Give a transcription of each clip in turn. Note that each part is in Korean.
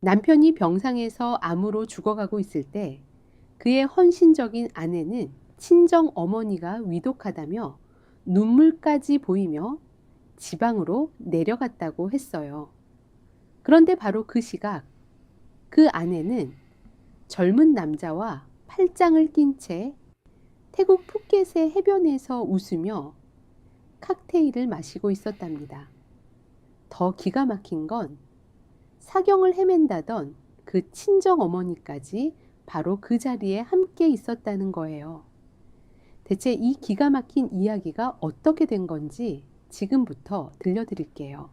남편이 병상에서 암으로 죽어가고 있을 때 그의 헌신적인 아내는 친정 어머니가 위독하다며 눈물까지 보이며 지방으로 내려갔다고 했어요. 그런데 바로 그 시각 그 아내는 젊은 남자와 팔짱을 낀 채 태국 푸켓의 해변에서 웃으며 칵테일을 마시고 있었답니다. 더 기가 막힌 건 사경을 헤맨다던 그 친정 어머니까지 바로 그 자리에 함께 있었다는 거예요. 대체 이 기가 막힌 이야기가 어떻게 된 건지 지금부터 들려드릴게요.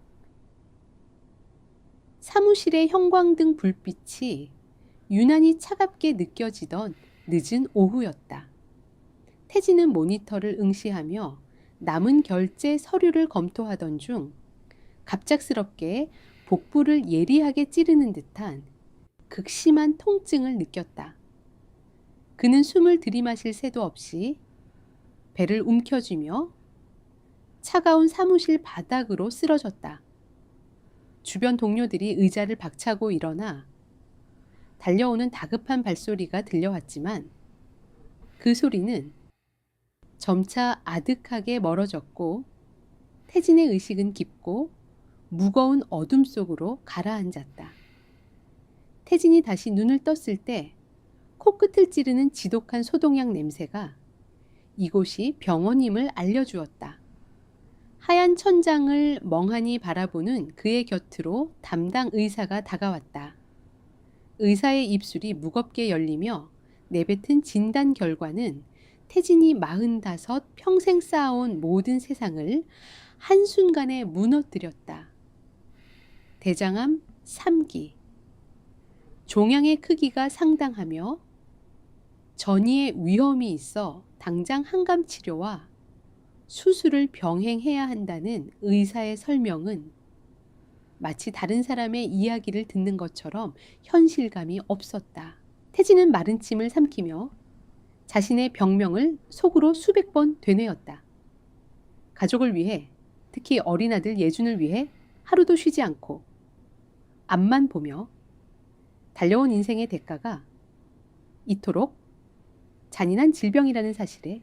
사무실의 형광등 불빛이 유난히 차갑게 느껴지던 늦은 오후였다. 태진은 모니터를 응시하며 남은 결제 서류를 검토하던 중 갑작스럽게 복부를 예리하게 찌르는 듯한 극심한 통증을 느꼈다. 그는 숨을 들이마실 새도 없이 배를 움켜쥐며 차가운 사무실 바닥으로 쓰러졌다. 주변 동료들이 의자를 박차고 일어나 달려오는 다급한 발소리가 들려왔지만 그 소리는 점차 아득하게 멀어졌고 태진의 의식은 깊고 무거운 어둠 속으로 가라앉았다. 태진이 다시 눈을 떴을 때 코끝을 찌르는 지독한 소독약 냄새가 이곳이 병원임을 알려주었다. 하얀 천장을 멍하니 바라보는 그의 곁으로 담당 의사가 다가왔다. 의사의 입술이 무겁게 열리며 내뱉은 진단 결과는 태진이 45 평생 쌓아온 모든 세상을 한순간에 무너뜨렸다. 대장암 3기. 종양의 크기가 상당하며 전이의 위험이 있어 당장 항암 치료와 수술을 병행해야 한다는 의사의 설명은 마치 다른 사람의 이야기를 듣는 것처럼 현실감이 없었다. 태진은 마른 침을 삼키며 자신의 병명을 속으로 수백 번 되뇌었다. 가족을 위해, 특히 어린 아들 예준을 위해 하루도 쉬지 않고 앞만 보며 달려온 인생의 대가가 이토록 잔인한 질병이라는 사실에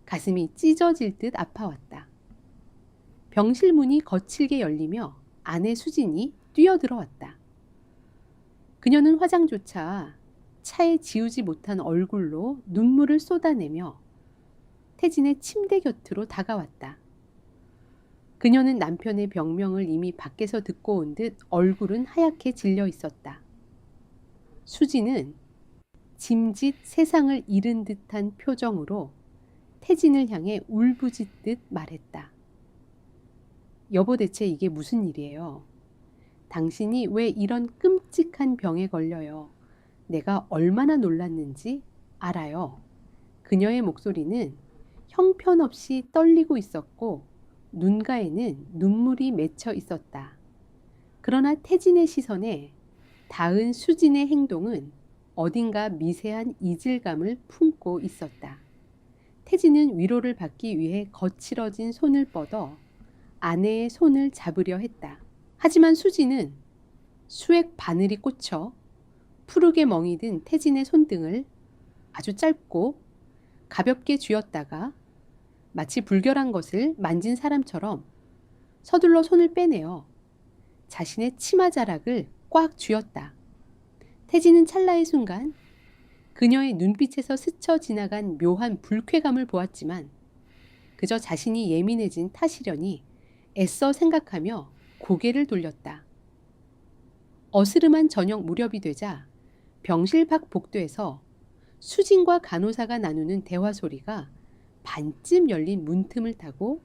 가슴이 찢어질 듯 아파왔다. 병실 문이 거칠게 열리며 아내 수진이 뛰어들어왔다. 그녀는 화장조차 차에 지우지 못한 얼굴로 눈물을 쏟아내며 태진의 침대 곁으로 다가왔다. 그녀는 남편의 병명을 이미 밖에서 듣고 온 듯 얼굴은 하얗게 질려 있었다. 수진은 짐짓 세상을 잃은 듯한 표정으로 태진을 향해 울부짖듯 말했다. 여보, 대체 이게 무슨 일이에요? 당신이 왜 이런 끔찍한 병에 걸려요? 내가 얼마나 놀랐는지 알아요. 그녀의 목소리는 형편없이 떨리고 있었고 눈가에는 눈물이 맺혀 있었다. 그러나 태진의 시선에 닿은 수진의 행동은 어딘가 미세한 이질감을 품고 있었다. 태진은 위로를 받기 위해 거칠어진 손을 뻗어 아내의 손을 잡으려 했다. 하지만 수진은 수액 바늘이 꽂혀 푸르게 멍이 든 태진의 손등을 아주 짧고 가볍게 쥐었다가 마치 불결한 것을 만진 사람처럼 서둘러 손을 빼내어 자신의 치마 자락을 꽉 쥐었다. 태진은 찰나의 순간 그녀의 눈빛에서 스쳐 지나간 묘한 불쾌감을 보았지만 그저 자신이 예민해진 탓이려니 애써 생각하며 고개를 돌렸다. 어스름한 저녁 무렵이 되자 병실 밖 복도에서 수진과 간호사가 나누는 대화 소리가 반쯤 열린 문틈을 타고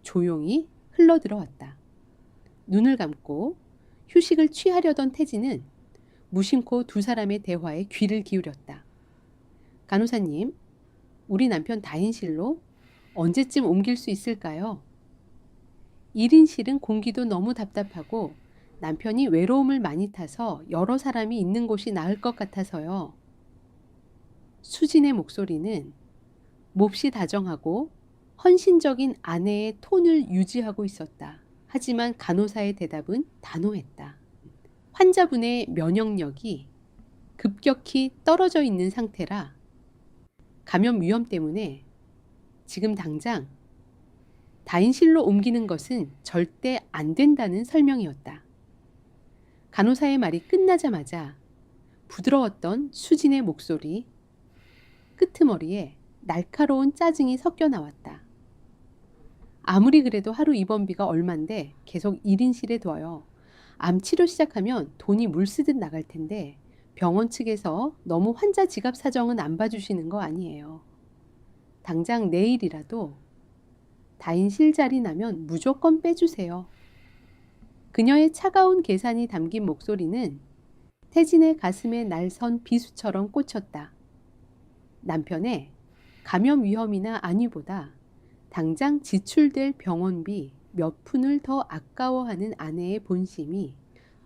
조용히 흘러들어왔다. 눈을 감고 휴식을 취하려던 태진은 무심코 두 사람의 대화에 귀를 기울였다. 간호사님, 우리 남편 다인실로 언제쯤 옮길 수 있을까요? 1인실은 공기도 너무 답답하고 남편이 외로움을 많이 타서 여러 사람이 있는 곳이 나을 것 같아서요. 수진의 목소리는 몹시 다정하고 헌신적인 아내의 톤을 유지하고 있었다. 하지만 간호사의 대답은 단호했다. 환자분의 면역력이 급격히 떨어져 있는 상태라 감염 위험 때문에 지금 당장 다인실로 옮기는 것은 절대 안 된다는 설명이었다. 간호사의 말이 끝나자마자 부드러웠던 수진의 목소리, 끄트머리에 날카로운 짜증이 섞여 나왔다. 아무리 그래도 하루 입원비가 얼만데 계속 1인실에 둬요. 암 치료 시작하면 돈이 물쓰듯 나갈 텐데 병원 측에서 너무 환자 지갑 사정은 안 봐주시는 거 아니에요. 당장 내일이라도 다인실 자리 나면 무조건 빼주세요. 그녀의 차가운 계산이 담긴 목소리는 태진의 가슴에 날선 비수처럼 꽂혔다. 남편의 감염 위험이나 안위보다 당장 지출될 병원비 몇 푼을 더 아까워하는 아내의 본심이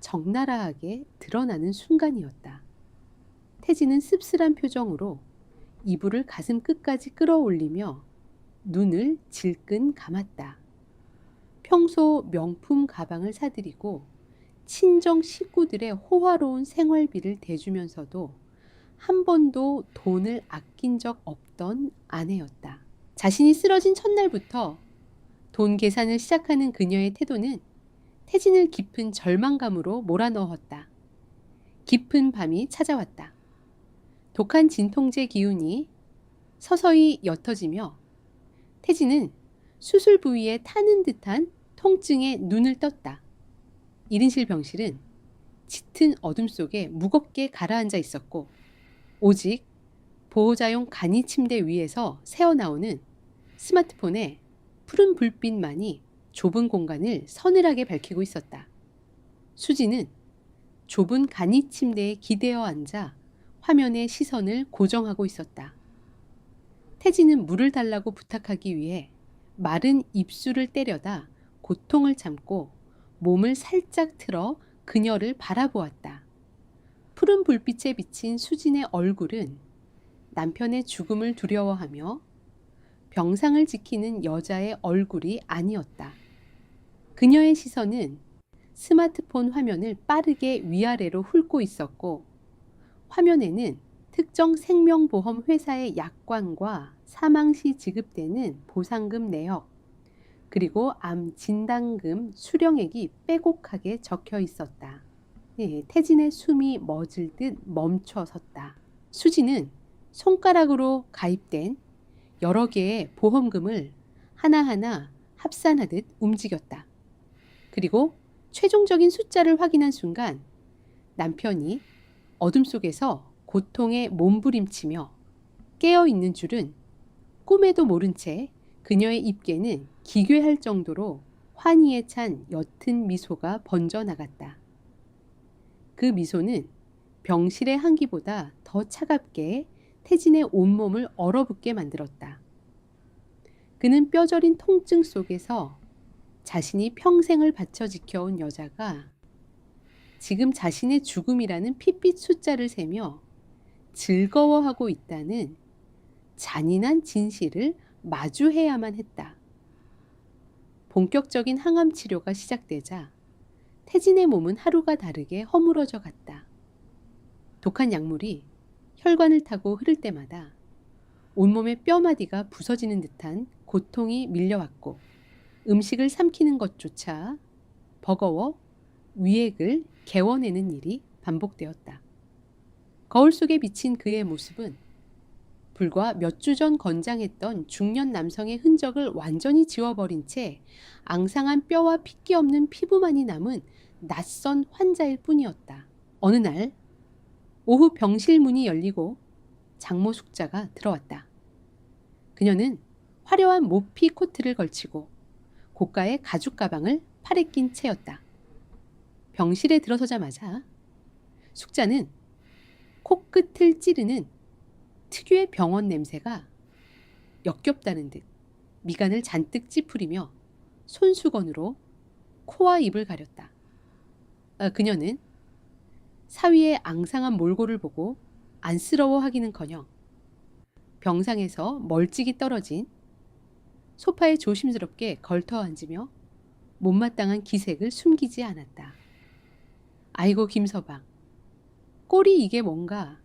적나라하게 드러나는 순간이었다. 태진은 씁쓸한 표정으로 이불을 가슴 끝까지 끌어올리며 눈을 질끈 감았다. 평소 명품 가방을 사들이고 친정 식구들의 호화로운 생활비를 대주면서도 한 번도 돈을 아낀 적 없던 아내였다. 자신이 쓰러진 첫날부터 돈 계산을 시작하는 그녀의 태도는 태진을 깊은 절망감으로 몰아넣었다. 깊은 밤이 찾아왔다. 독한 진통제 기운이 서서히 옅어지며 태진은 수술 부위에 타는 듯한 통증에 눈을 떴다. 1인실 병실은 짙은 어둠 속에 무겁게 가라앉아 있었고 오직 보호자용 간이 침대 위에서 새어나오는 스마트폰의 푸른 불빛만이 좁은 공간을 서늘하게 밝히고 있었다. 수지는 좁은 간이 침대에 기대어 앉아 화면에 시선을 고정하고 있었다. 태진은 물을 달라고 부탁하기 위해 마른 입술을 때려다 고통을 참고 몸을 살짝 틀어 그녀를 바라보았다. 푸른 불빛에 비친 수진의 얼굴은 남편의 죽음을 두려워하며 병상을 지키는 여자의 얼굴이 아니었다. 그녀의 시선은 스마트폰 화면을 빠르게 위아래로 훑고 있었고 화면에는 특정 생명보험 회사의 약관과 사망 시 지급되는 보상금 내역, 그리고 암 진단금 수령액이 빼곡하게 적혀 있었다. 태진의 숨이 멎을 듯 멈춰 섰다. 수지는 손가락으로 가입된 여러 개의 보험금을 하나하나 합산하듯 움직였다. 그리고 최종적인 숫자를 확인한 순간 남편이 어둠 속에서 고통에 몸부림치며 깨어있는 줄은 꿈에도 모른 채 그녀의 입계는 기괴할 정도로 환희에 찬 옅은 미소가 번져나갔다. 그 미소는 병실의 한기보다 더 차갑게 태진의 온몸을 얼어붙게 만들었다. 그는 뼈저린 통증 속에서 자신이 평생을 바쳐 지켜온 여자가 지금 자신의 죽음이라는 핏빛 숫자를 세며 즐거워하고 있다는 잔인한 진실을 마주해야만 했다. 본격적인 항암 치료가 시작되자 태진의 몸은 하루가 다르게 허물어져 갔다. 독한 약물이 혈관을 타고 흐를 때마다 온몸의 뼈마디가 부서지는 듯한 고통이 밀려왔고 음식을 삼키는 것조차 버거워 위액을 개워내는 일이 반복되었다. 거울 속에 비친 그의 모습은 불과 몇 주 전 건장했던 중년 남성의 흔적을 완전히 지워버린 채 앙상한 뼈와 핏기 없는 피부만이 남은 낯선 환자일 뿐이었다. 어느 날 오후 병실 문이 열리고 장모 숙자가 들어왔다. 그녀는 화려한 모피 코트를 걸치고 고가의 가죽 가방을 팔에 낀 채였다. 병실에 들어서자마자 숙자는 코끝을 찌르는 특유의 병원 냄새가 역겹다는 듯 미간을 잔뜩 찌푸리며 손수건으로 코와 입을 가렸다. 그녀는 사위의 앙상한 몰골을 보고 안쓰러워하기는커녕 병상에서 멀찍이 떨어진 소파에 조심스럽게 걸터 앉으며 못마땅한 기색을 숨기지 않았다. 아이고 김서방, 꼴이 이게 뭔가.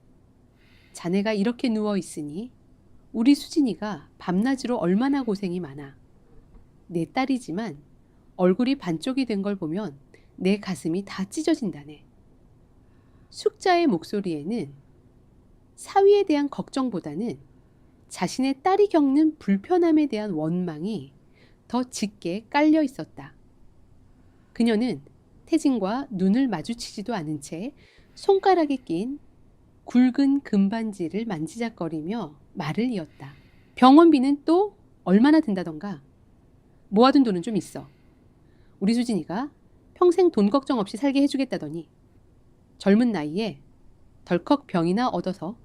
자네가 이렇게 누워 있으니 우리 수진이가 밤낮으로 얼마나 고생이 많아. 내 딸이지만 얼굴이 반쪽이 된 걸 보면 내 가슴이 다 찢어진다네. 숙자의 목소리에는 사위에 대한 걱정보다는 자신의 딸이 겪는 불편함에 대한 원망이 더 짙게 깔려 있었다. 그녀는 태진과 눈을 마주치지도 않은 채 손가락에 낀 굵은 금반지를 만지작거리며 말을 이었다. 병원비는 또 얼마나 든다던가. 모아둔 돈은 좀 있어. 우리 수진이가 평생 돈 걱정 없이 살게 해주겠다더니 젊은 나이에 덜컥 병이나 얻어서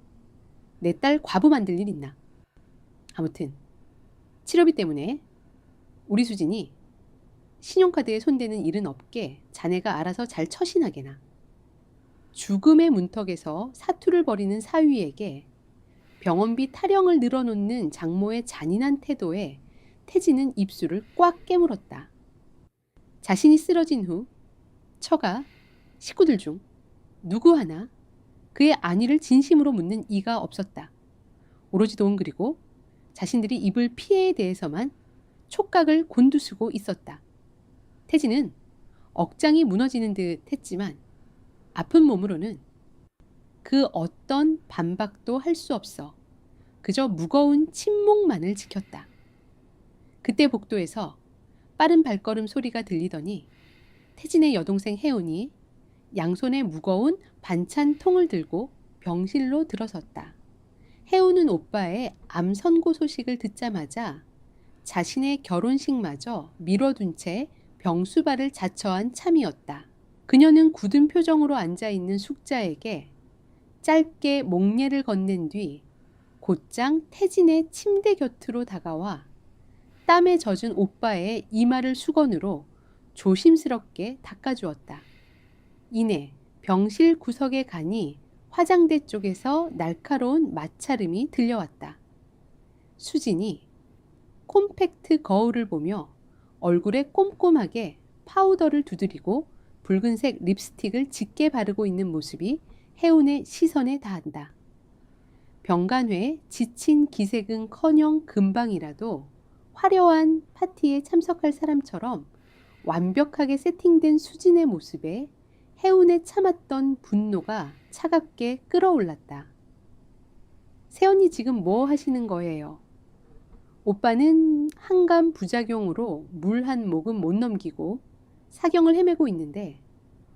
내 딸 과부 만들 일 있나. 아무튼 치료비 때문에 우리 수진이 신용카드에 손대는 일은 없게 자네가 알아서 잘 처신하게나. 죽음의 문턱에서 사투를 벌이는 사위에게 병원비 타령을 늘어놓는 장모의 잔인한 태도에 태진은 입술을 꽉 깨물었다. 자신이 쓰러진 후 처가 식구들 중 누구 하나 그의 안위를 진심으로 묻는 이가 없었다. 오로지 돈 그리고 자신들이 입을 피해에 대해서만 촉각을 곤두쓰고 있었다. 태진은 억장이 무너지는 듯 했지만 아픈 몸으로는 그 어떤 반박도 할 수 없어 그저 무거운 침묵만을 지켰다. 그때 복도에서 빠른 발걸음 소리가 들리더니 태진의 여동생 혜운이 양손에 무거운 반찬 통을 들고 병실로 들어섰다. 혜운은 오빠의 암 선고 소식을 듣자마자 자신의 결혼식마저 미뤄둔 채 병수발을 자처한 참이었다. 그녀는 굳은 표정으로 앉아있는 숙자에게 짧게 목례를 건넨 뒤 곧장 태진의 침대 곁으로 다가와 땀에 젖은 오빠의 이마를 수건으로 조심스럽게 닦아주었다. 이내 병실 구석에 가니 화장대 쪽에서 날카로운 마찰음이 들려왔다. 수진이 콤팩트 거울을 보며 얼굴에 꼼꼼하게 파우더를 두드리고 붉은색 립스틱을 짙게 바르고 있는 모습이 혜운의 시선에 닿았다. 병간호에 지친 기색은커녕 금방이라도 화려한 파티에 참석할 사람처럼 완벽하게 세팅된 수진의 모습에 혜운에 참았던 분노가 차갑게 끓어올랐다. 새언니 지금 뭐 하시는 거예요? 오빠는 한감 부작용으로 물 한 모금 못 넘기고 사경을 헤매고 있는데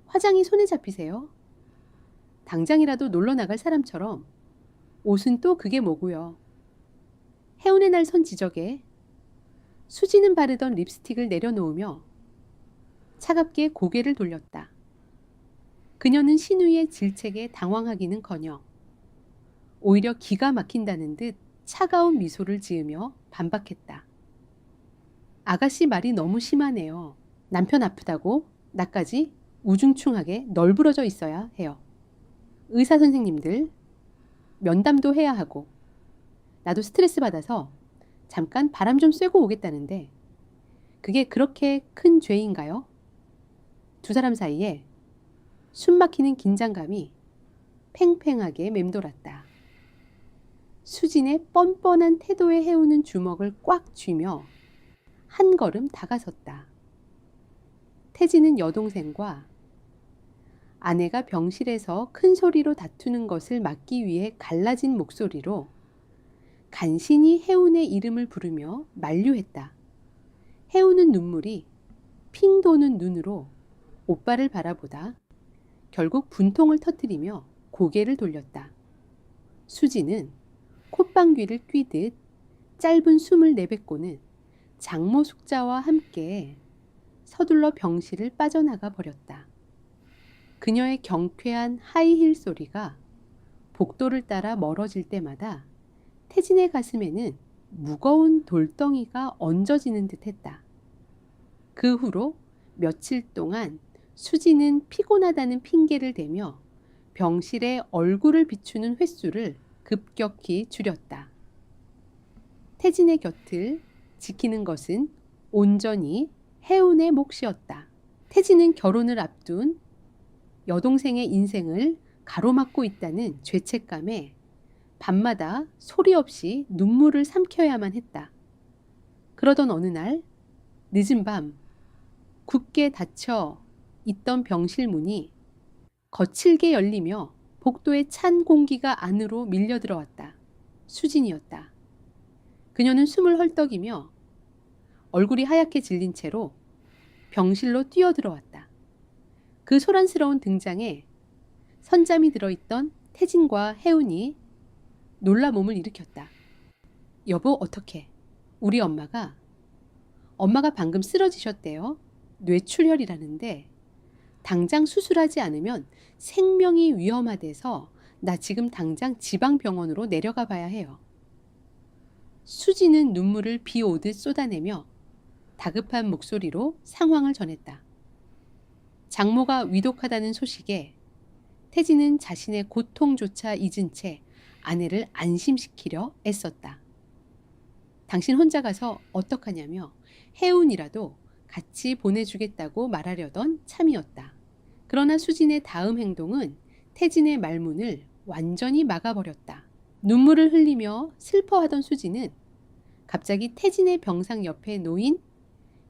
화장이 손에 잡히세요? 당장이라도 놀러 나갈 사람처럼 옷은 또 그게 뭐고요. 혜운의 날 손 지적에 수지는 바르던 립스틱을 내려놓으며 차갑게 고개를 돌렸다. 그녀는 신우의 질책에 당황하기는커녕 오히려 기가 막힌다는 듯 차가운 미소를 지으며 반박했다. 아가씨 말이 너무 심하네요. 남편 아프다고 나까지 우중충하게 널브러져 있어야 해요. 의사 선생님들 면담도 해야 하고 나도 스트레스 받아서 잠깐 바람 좀 쐬고 오겠다는데 그게 그렇게 큰 죄인가요? 두 사람 사이에 숨막히는 긴장감이 팽팽하게 맴돌았다. 수진의 뻔뻔한 태도에 해오는 주먹을 꽉 쥐며 한 걸음 다가섰다. 태진은 여동생과 아내가 병실에서 큰 소리로 다투는 것을 막기 위해 갈라진 목소리로 간신히 혜운의 이름을 부르며 만류했다. 혜운은 눈물이 핑 도는 눈으로 오빠를 바라보다 결국 분통을 터뜨리며 고개를 돌렸다. 수지는 콧방귀를 뀌듯 짧은 숨을 내뱉고는 장모 숙자와 함께 서둘러 병실을 빠져나가 버렸다. 그녀의 경쾌한 하이힐 소리가 복도를 따라 멀어질 때마다 태진의 가슴에는 무거운 돌덩이가 얹어지는 듯 했다. 그 후로 며칠 동안 수지는 피곤하다는 핑계를 대며 병실에 얼굴을 비추는 횟수를 급격히 줄였다. 태진의 곁을 지키는 것은 온전히 혜운의 몫이었다. 태진은 결혼을 앞둔 여동생의 인생을 가로막고 있다는 죄책감에 밤마다 소리 없이 눈물을 삼켜야만 했다. 그러던 어느 날 늦은 밤 굳게 닫혀 있던 병실 문이 거칠게 열리며 복도에 찬 공기가 안으로 밀려 들어왔다. 수진이었다. 그녀는 숨을 헐떡이며 얼굴이 하얗게 질린 채로 병실로 뛰어들어왔다. 그 소란스러운 등장에 선잠이 들어있던 태진과 혜운이 놀라 몸을 일으켰다. 여보, 어떡해? 우리 엄마가 방금 쓰러지셨대요. 뇌출혈이라는데 당장 수술하지 않으면 생명이 위험하대서 나 지금 당장 지방병원으로 내려가 봐야 해요. 수지는 눈물을 비 오듯 쏟아내며 다급한 목소리로 상황을 전했다. 장모가 위독하다는 소식에 태진은 자신의 고통조차 잊은 채 아내를 안심시키려 애썼다. 당신 혼자 가서 어떡하냐며 혜운이라도 같이 보내주겠다고 말하려던 참이었다. 그러나 수진의 다음 행동은 태진의 말문을 완전히 막아버렸다. 눈물을 흘리며 슬퍼하던 수진은 갑자기 태진의 병상 옆에 놓인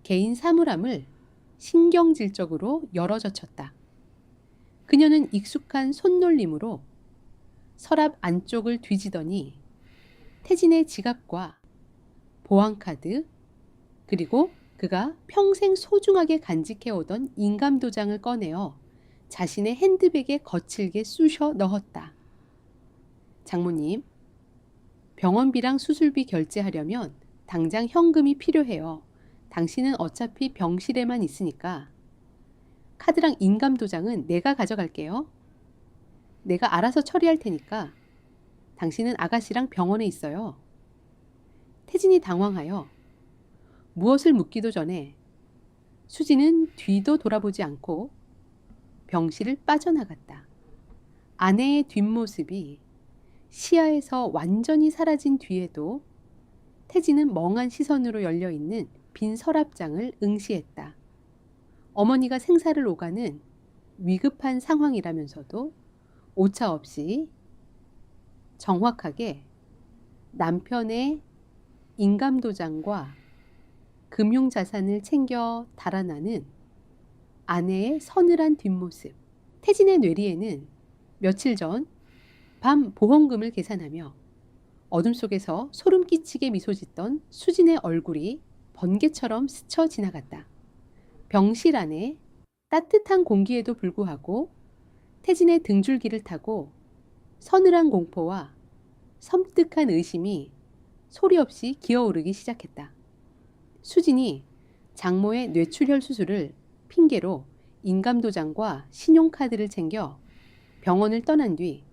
개인 사물함을 신경질적으로 열어젖혔다. 그녀는 익숙한 손놀림으로 서랍 안쪽을 뒤지더니 태진의 지갑과 보안카드 그리고 그가 평생 소중하게 간직해오던 인감도장을 꺼내어 자신의 핸드백에 거칠게 쑤셔 넣었다. 장모님, 병원비랑 수술비 결제하려면 당장 현금이 필요해요. 당신은 어차피 병실에만 있으니까 카드랑 인감도장은 내가 가져갈게요. 내가 알아서 처리할 테니까 당신은 아가씨랑 병원에 있어요. 태진이 당황하여 무엇을 묻기도 전에 수지는 뒤도 돌아보지 않고 병실을 빠져나갔다. 아내의 뒷모습이 시야에서 완전히 사라진 뒤에도 태진은 멍한 시선으로 열려있는 빈 서랍장을 응시했다. 어머니가 생사를 오가는 위급한 상황이라면서도 오차없이 정확하게 남편의 인감도장과 금융자산을 챙겨 달아나는 아내의 서늘한 뒷모습. 태진의 뇌리에는 며칠 전 밤 보험금을 계산하며 어둠 속에서 소름 끼치게 미소 짓던 수진의 얼굴이 번개처럼 스쳐 지나갔다. 병실 안에 따뜻한 공기에도 불구하고 태진의 등줄기를 타고 서늘한 공포와 섬뜩한 의심이 소리 없이 기어오르기 시작했다. 수진이 장모의 뇌출혈 수술을 핑계로 인감도장과 신용카드를 챙겨 병원을 떠난 뒤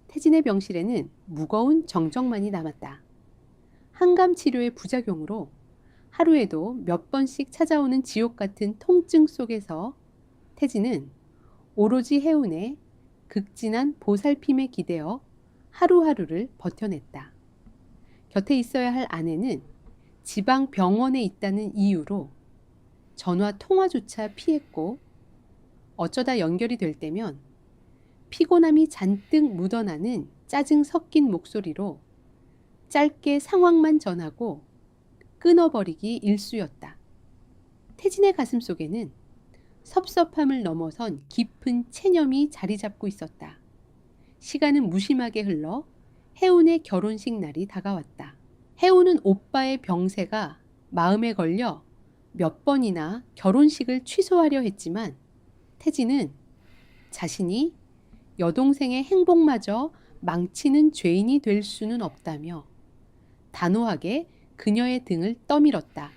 태진의 병실에는 무거운 정적만이 남았다. 항암 치료의 부작용으로 하루에도 몇 번씩 찾아오는 지옥 같은 통증 속에서 태진은 오로지 혜운의 극진한 보살핌에 기대어 하루하루를 버텨냈다. 곁에 있어야 할 아내는 지방 병원에 있다는 이유로 전화 통화조차 피했고 어쩌다 연결이 될 때면 피곤함이 잔뜩 묻어나는 짜증 섞인 목소리로 짧게 상황만 전하고 끊어버리기 일쑤였다. 태진의 가슴 속에는 섭섭함을 넘어선 깊은 체념이 자리 잡고 있었다. 시간은 무심하게 흘러 혜운의 결혼식 날이 다가왔다. 혜운은 오빠의 병세가 마음에 걸려 몇 번이나 결혼식을 취소하려 했지만 태진은 자신이 여동생의 행복마저 망치는 죄인이 될 수는 없다며 단호하게 그녀의 등을 떠밀었다.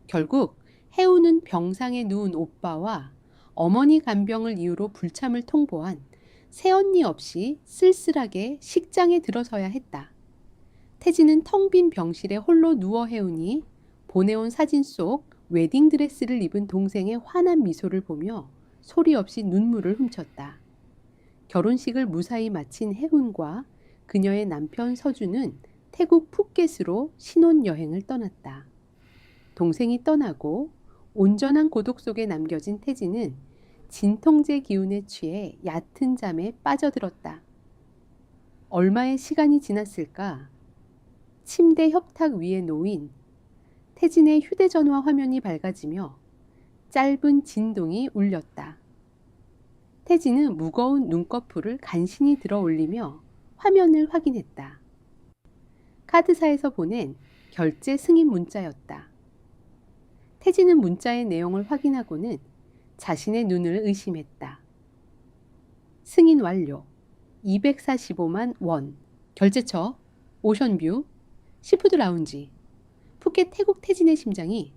결국 혜운은 병상에 누운 오빠와 어머니 간병을 이유로 불참을 통보한 새언니 없이 쓸쓸하게 식장에 들어서야 했다. 태진은 텅 빈 병실에 홀로 누워 혜운이 보내온 사진 속 웨딩드레스를 입은 동생의 환한 미소를 보며 소리 없이 눈물을 훔쳤다. 결혼식을 무사히 마친 혜운과 그녀의 남편 서준은 태국 푸켓으로 신혼여행을 떠났다. 동생이 떠나고 온전한 고독 속에 남겨진 태진은 진통제 기운에 취해 얕은 잠에 빠져들었다. 얼마의 시간이 지났을까? 침대 협탁 위에 놓인 태진의 휴대전화 화면이 밝아지며 짧은 진동이 울렸다. 태진은 무거운 눈꺼풀을 간신히 들어 올리며 화면을 확인했다. 카드사에서 보낸 결제 승인 문자였다. 태진은 문자의 내용을 확인하고는 자신의 눈을 의심했다. 승인 완료. 245만 원. 결제처 오션뷰 시푸드 라운지. 푸켓 태국 태진의 심장이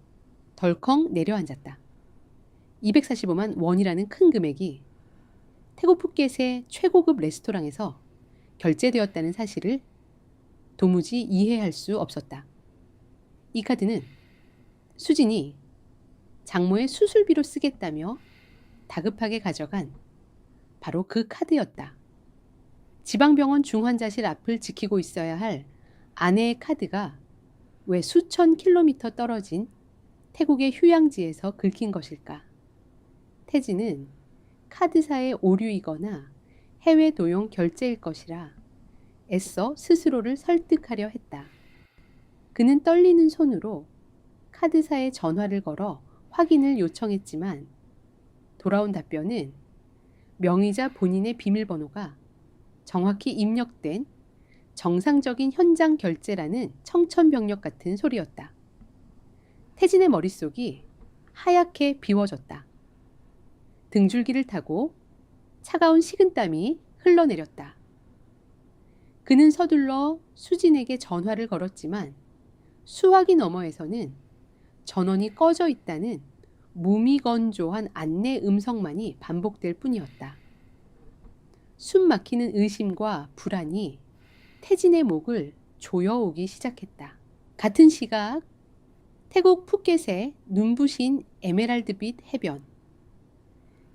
덜컹 내려앉았다. 245만 원이라는 큰 금액이 태국 푸켓의 최고급 레스토랑에서 결제되었다는 사실을 도무지 이해할 수 없었다. 이 카드는 수진이 장모의 수술비로 쓰겠다며 다급하게 가져간 바로 그 카드였다. 지방병원 중환자실 앞을 지키고 있어야 할 아내의 카드가 왜 수천 킬로미터 떨어진 태국의 휴양지에서 긁힌 것일까? 태진은 카드사의 오류이거나 해외 도용 결제일 것이라 애써 스스로를 설득하려 했다. 그는 떨리는 손으로 카드사에 전화를 걸어 확인을 요청했지만 돌아온 답변은 명의자 본인의 비밀번호가 정확히 입력된 정상적인 현장 결제라는 청천벽력 같은 소리였다. 태진의 머릿속이 하얗게 비워졌다. 등줄기를 타고 차가운 식은땀이 흘러내렸다. 그는 서둘러 수진에게 전화를 걸었지만 수화기 너머에서는 전원이 꺼져 있다는 무미건조한 안내 음성만이 반복될 뿐이었다. 숨 막히는 의심과 불안이 태진의 목을 조여오기 시작했다. 같은 시각 태국 푸켓의 눈부신 에메랄드빛 해변.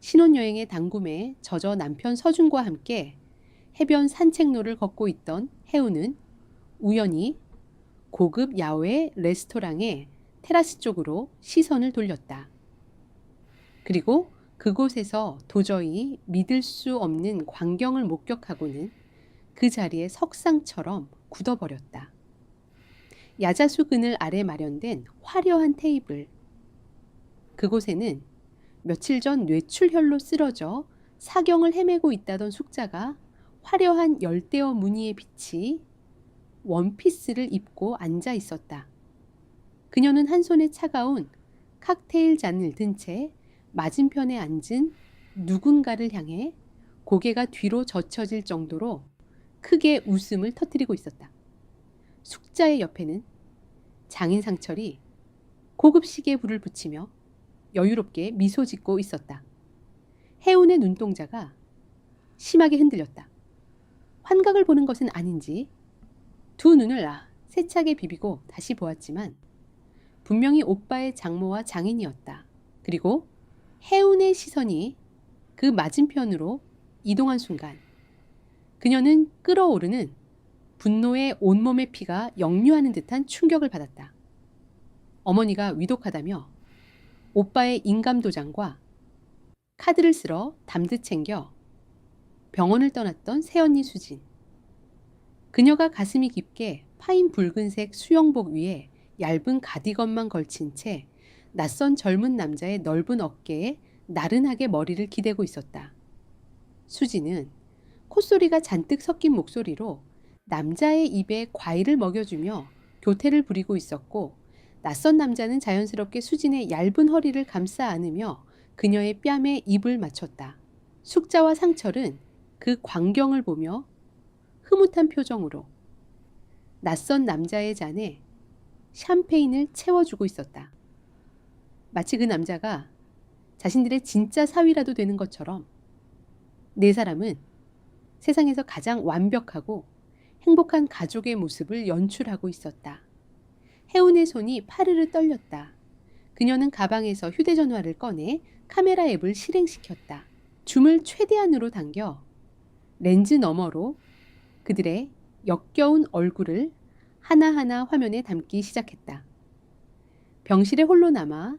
신혼여행의 당금에 젖어 남편 서준과 함께 해변 산책로를 걷고 있던 해우는 우연히 고급 야외 레스토랑의 테라스 쪽으로 시선을 돌렸다. 그리고 그곳에서 도저히 믿을 수 없는 광경을 목격하고는 그 자리에 석상처럼 굳어버렸다. 야자수 그늘 아래 마련된 화려한 테이블. 그곳에는 며칠 전 뇌출혈로 쓰러져 사경을 헤매고 있다던 숙자가 화려한 열대어 무늬의 빛이 원피스를 입고 앉아 있었다. 그녀는 한 손에 차가운 칵테일 잔을 든 채 맞은편에 앉은 누군가를 향해 고개가 뒤로 젖혀질 정도로 크게 웃음을 터뜨리고 있었다. 숙자의 옆에는 장인 상철이 고급 시계에 불을 붙이며 여유롭게 미소 짓고 있었다. 해운의 눈동자가 심하게 흔들렸다. 환각을 보는 것은 아닌지 두 눈을 세차게 비비고 다시 보았지만 분명히 오빠의 장모와 장인이었다. 그리고 해운의 시선이 그 맞은편으로 이동한 순간 그녀는 끓어오르는 분노에 온몸의 피가 역류하는 듯한 충격을 받았다. 어머니가 위독하다며 오빠의 인감도장과 카드를 쓸어 담듯 챙겨 병원을 떠났던 새언니 수진. 그녀가 가슴이 깊게 파인 붉은색 수영복 위에 얇은 가디건만 걸친 채 낯선 젊은 남자의 넓은 어깨에 나른하게 머리를 기대고 있었다. 수진은 콧소리가 잔뜩 섞인 목소리로 남자의 입에 과일을 먹여주며 교태를 부리고 있었고 낯선 남자는 자연스럽게 수진의 얇은 허리를 감싸 안으며 그녀의 뺨에 입을 맞췄다. 숙자와 상철은 그 광경을 보며 흐뭇한 표정으로 낯선 남자의 잔에 샴페인을 채워주고 있었다. 마치 그 남자가 자신들의 진짜 사위라도 되는 것처럼 네 사람은 세상에서 가장 완벽하고 행복한 가족의 모습을 연출하고 있었다. 해운의 손이 파르르 떨렸다. 그녀는 가방에서 휴대전화를 꺼내 카메라 앱을 실행시켰다. 줌을 최대한으로 당겨 렌즈 너머로 그들의 역겨운 얼굴을 하나하나 화면에 담기 시작했다. 병실에 홀로 남아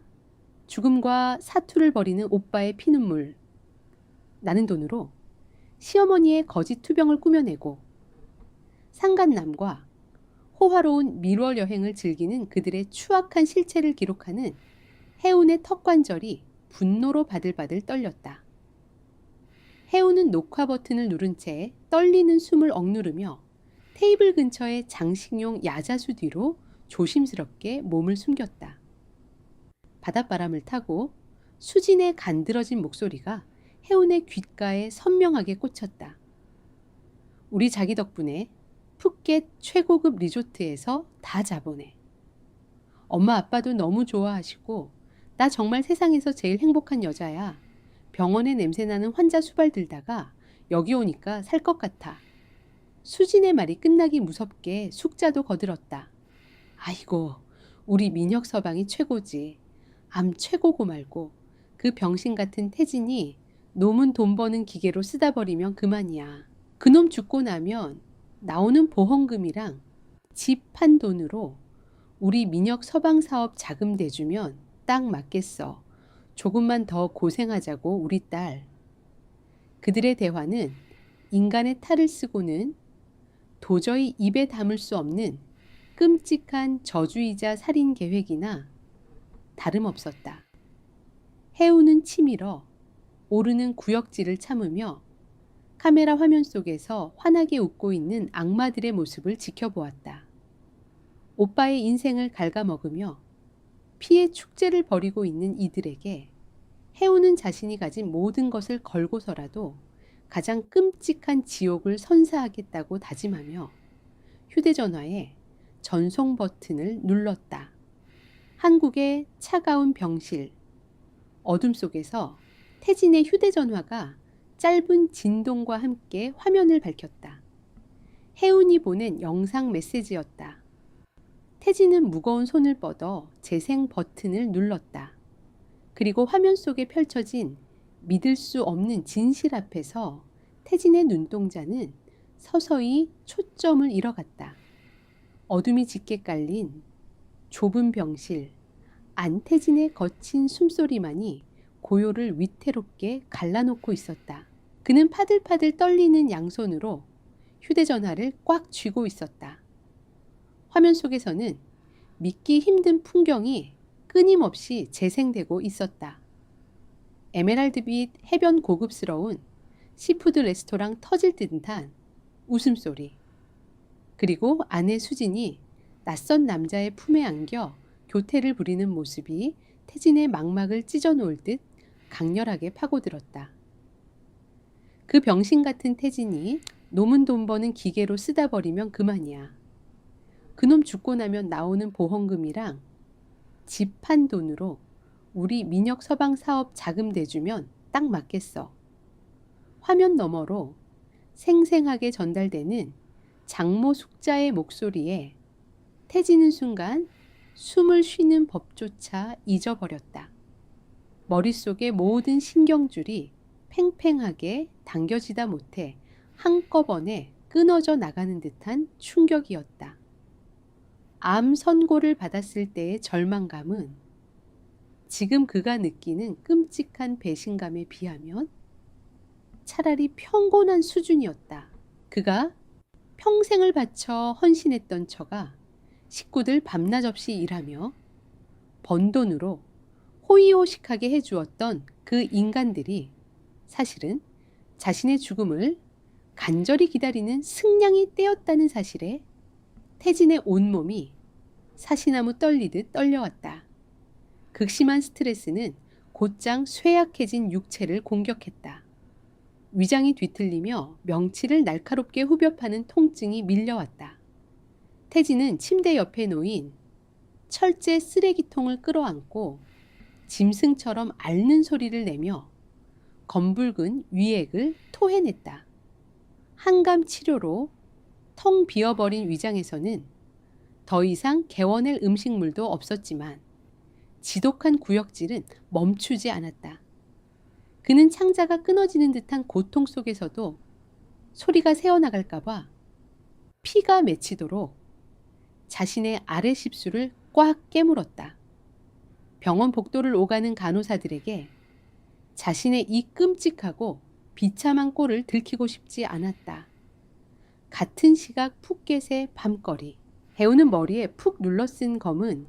죽음과 사투를 벌이는 오빠의 피눈물, 나는 돈으로 시어머니의 거짓 투병을 꾸며내고 상간남과 호화로운 밀월 여행을 즐기는 그들의 추악한 실체를 기록하는 해운의 턱관절이 분노로 바들바들 떨렸다. 해운은 녹화 버튼을 누른 채 떨리는 숨을 억누르며 테이블 근처의 장식용 야자수 뒤로 조심스럽게 몸을 숨겼다. 바닷바람을 타고 수진의 간드러진 목소리가 해운의 귓가에 선명하게 꽂혔다. 우리 자기 덕분에 푸켓 최고급 리조트에서 다 자보네. 엄마 아빠도 너무 좋아하시고 나 정말 세상에서 제일 행복한 여자야. 병원에 냄새나는 환자 수발 들다가 여기 오니까 살 것 같아. 수진의 말이 끝나기 무섭게 숙자도 거들었다. 아이고, 우리 민혁 서방이 최고지. 암 최고고 말고 그 병신 같은 태진이 놈은 돈 버는 기계로 쓰다 버리면 그만이야. 그놈 죽고 나면 나오는 보험금이랑 집 판 돈으로 우리 민혁 서방 사업 자금 대주면 딱 맞겠어. 조금만 더 고생하자고 우리 딸. 그들의 대화는 인간의 탈을 쓰고는 도저히 입에 담을 수 없는 끔찍한 저주이자 살인 계획이나 다름없었다. 해우는 치밀어 오르는 구역질을 참으며 카메라 화면 속에서 환하게 웃고 있는 악마들의 모습을 지켜보았다. 오빠의 인생을 갉아먹으며 피의 축제를 벌이고 있는 이들에게 해우는 자신이 가진 모든 것을 걸고서라도 가장 끔찍한 지옥을 선사하겠다고 다짐하며 휴대전화에 전송 버튼을 눌렀다. 한국의 차가운 병실, 어둠 속에서 태진의 휴대전화가 짧은 진동과 함께 화면을 밝혔다. 해운이 보낸 영상 메시지였다. 태진은 무거운 손을 뻗어 재생 버튼을 눌렀다. 그리고 화면 속에 펼쳐진 믿을 수 없는 진실 앞에서 태진의 눈동자는 서서히 초점을 잃어갔다. 어둠이 짙게 깔린 좁은 병실, 안태진의 거친 숨소리만이 고요를 위태롭게 갈라놓고 있었다. 그는 파들파들 떨리는 양손으로 휴대전화를 꽉 쥐고 있었다. 화면 속에서는 믿기 힘든 풍경이 끊임없이 재생되고 있었다. 에메랄드빛 해변 고급스러운 시푸드 레스토랑 터질 듯한 웃음소리. 그리고 아내 수진이 낯선 남자의 품에 안겨 교태를 부리는 모습이 태진의 망막을 찢어놓을 듯 강렬하게 파고들었다. 그 병신 같은 태진이 놈은 돈 버는 기계로 쓰다 버리면 그만이야. 그놈 죽고 나면 나오는 보험금이랑 집 판 돈으로 우리 민혁 서방 사업 자금 대주면 딱 맞겠어. 화면 너머로 생생하게 전달되는 장모 숙자의 목소리에 태지는 순간 숨을 쉬는 법조차 잊어버렸다. 머릿속의 모든 신경줄이 팽팽하게 당겨지다 못해 한꺼번에 끊어져 나가는 듯한 충격이었다. 암 선고를 받았을 때의 절망감은 지금 그가 느끼는 끔찍한 배신감에 비하면 차라리 평온한 수준이었다. 그가 평생을 바쳐 헌신했던 처가 식구들 밤낮 없이 일하며 번 돈으로 호의호식하게 해주었던 그 인간들이 사실은 자신의 죽음을 간절히 기다리는 승냥이 떼었다는 사실에 태진의 온몸이 사시나무 떨리듯 떨려왔다. 극심한 스트레스는 곧장 쇠약해진 육체를 공격했다. 위장이 뒤틀리며 명치를 날카롭게 후벼 파는 통증이 밀려왔다. 태진은 침대 옆에 놓인 철제 쓰레기통을 끌어안고 짐승처럼 앓는 소리를 내며 검붉은 위액을 토해냈다. 항암 치료로 텅 비어버린 위장에서는 더 이상 개워낼 음식물도 없었지만 지독한 구역질은 멈추지 않았다. 그는 창자가 끊어지는 듯한 고통 속에서도 소리가 새어나갈까봐 피가 맺히도록 자신의 아래 십술을 꽉 깨물었다. 병원 복도를 오가는 간호사들에게 자신의 이 끔찍하고 비참한 꼴을 들키고 싶지 않았다. 같은 시각 푸켓의 밤거리. 해우는 머리에 푹 눌러쓴 검은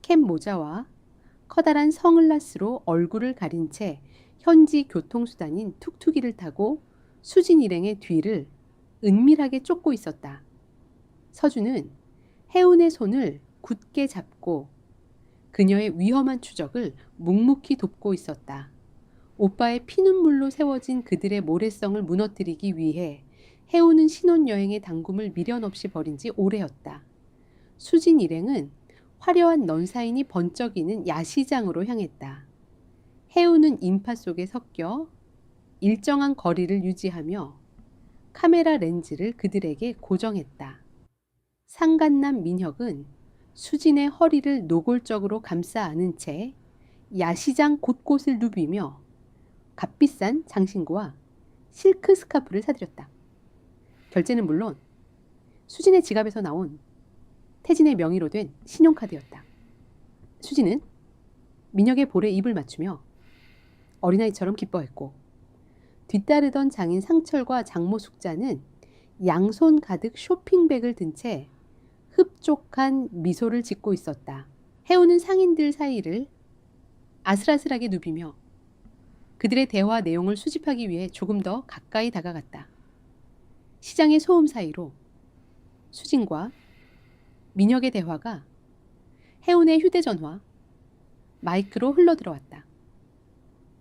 캡 모자와 커다란 선글라스로 얼굴을 가린 채 현지 교통수단인 툭툭이를 타고 수진 일행의 뒤를 은밀하게 쫓고 있었다. 서준은 해운의 손을 굳게 잡고 그녀의 위험한 추적을 묵묵히 돕고 있었다. 오빠의 피눈물로 세워진 그들의 모래성을 무너뜨리기 위해 해운은 신혼여행의 당금을 미련 없이 벌인 지 오래였다. 수진 일행은 화려한 넌사인이 번쩍이는 야시장으로 향했다. 해운은 인파 속에 섞여 일정한 거리를 유지하며 카메라 렌즈를 그들에게 고정했다. 상간남 민혁은 수진의 허리를 노골적으로 감싸 안은 채 야시장 곳곳을 누비며 값비싼 장신구와 실크 스카프를 사들였다. 결제는 물론 수진의 지갑에서 나온 태진의 명의로 된 신용카드였다. 수진은 민혁의 볼에 입을 맞추며 어린아이처럼 기뻐했고 뒤따르던 장인 상철과 장모 숙자는 양손 가득 쇼핑백을 든 채 흡족한 미소를 짓고 있었다. 해오는 상인들 사이를 아슬아슬하게 누비며 그들의 대화 내용을 수집하기 위해 조금 더 가까이 다가갔다. 시장의 소음 사이로 수진과 민혁의 대화가 해운의 휴대전화, 마이크로 흘러들어왔다.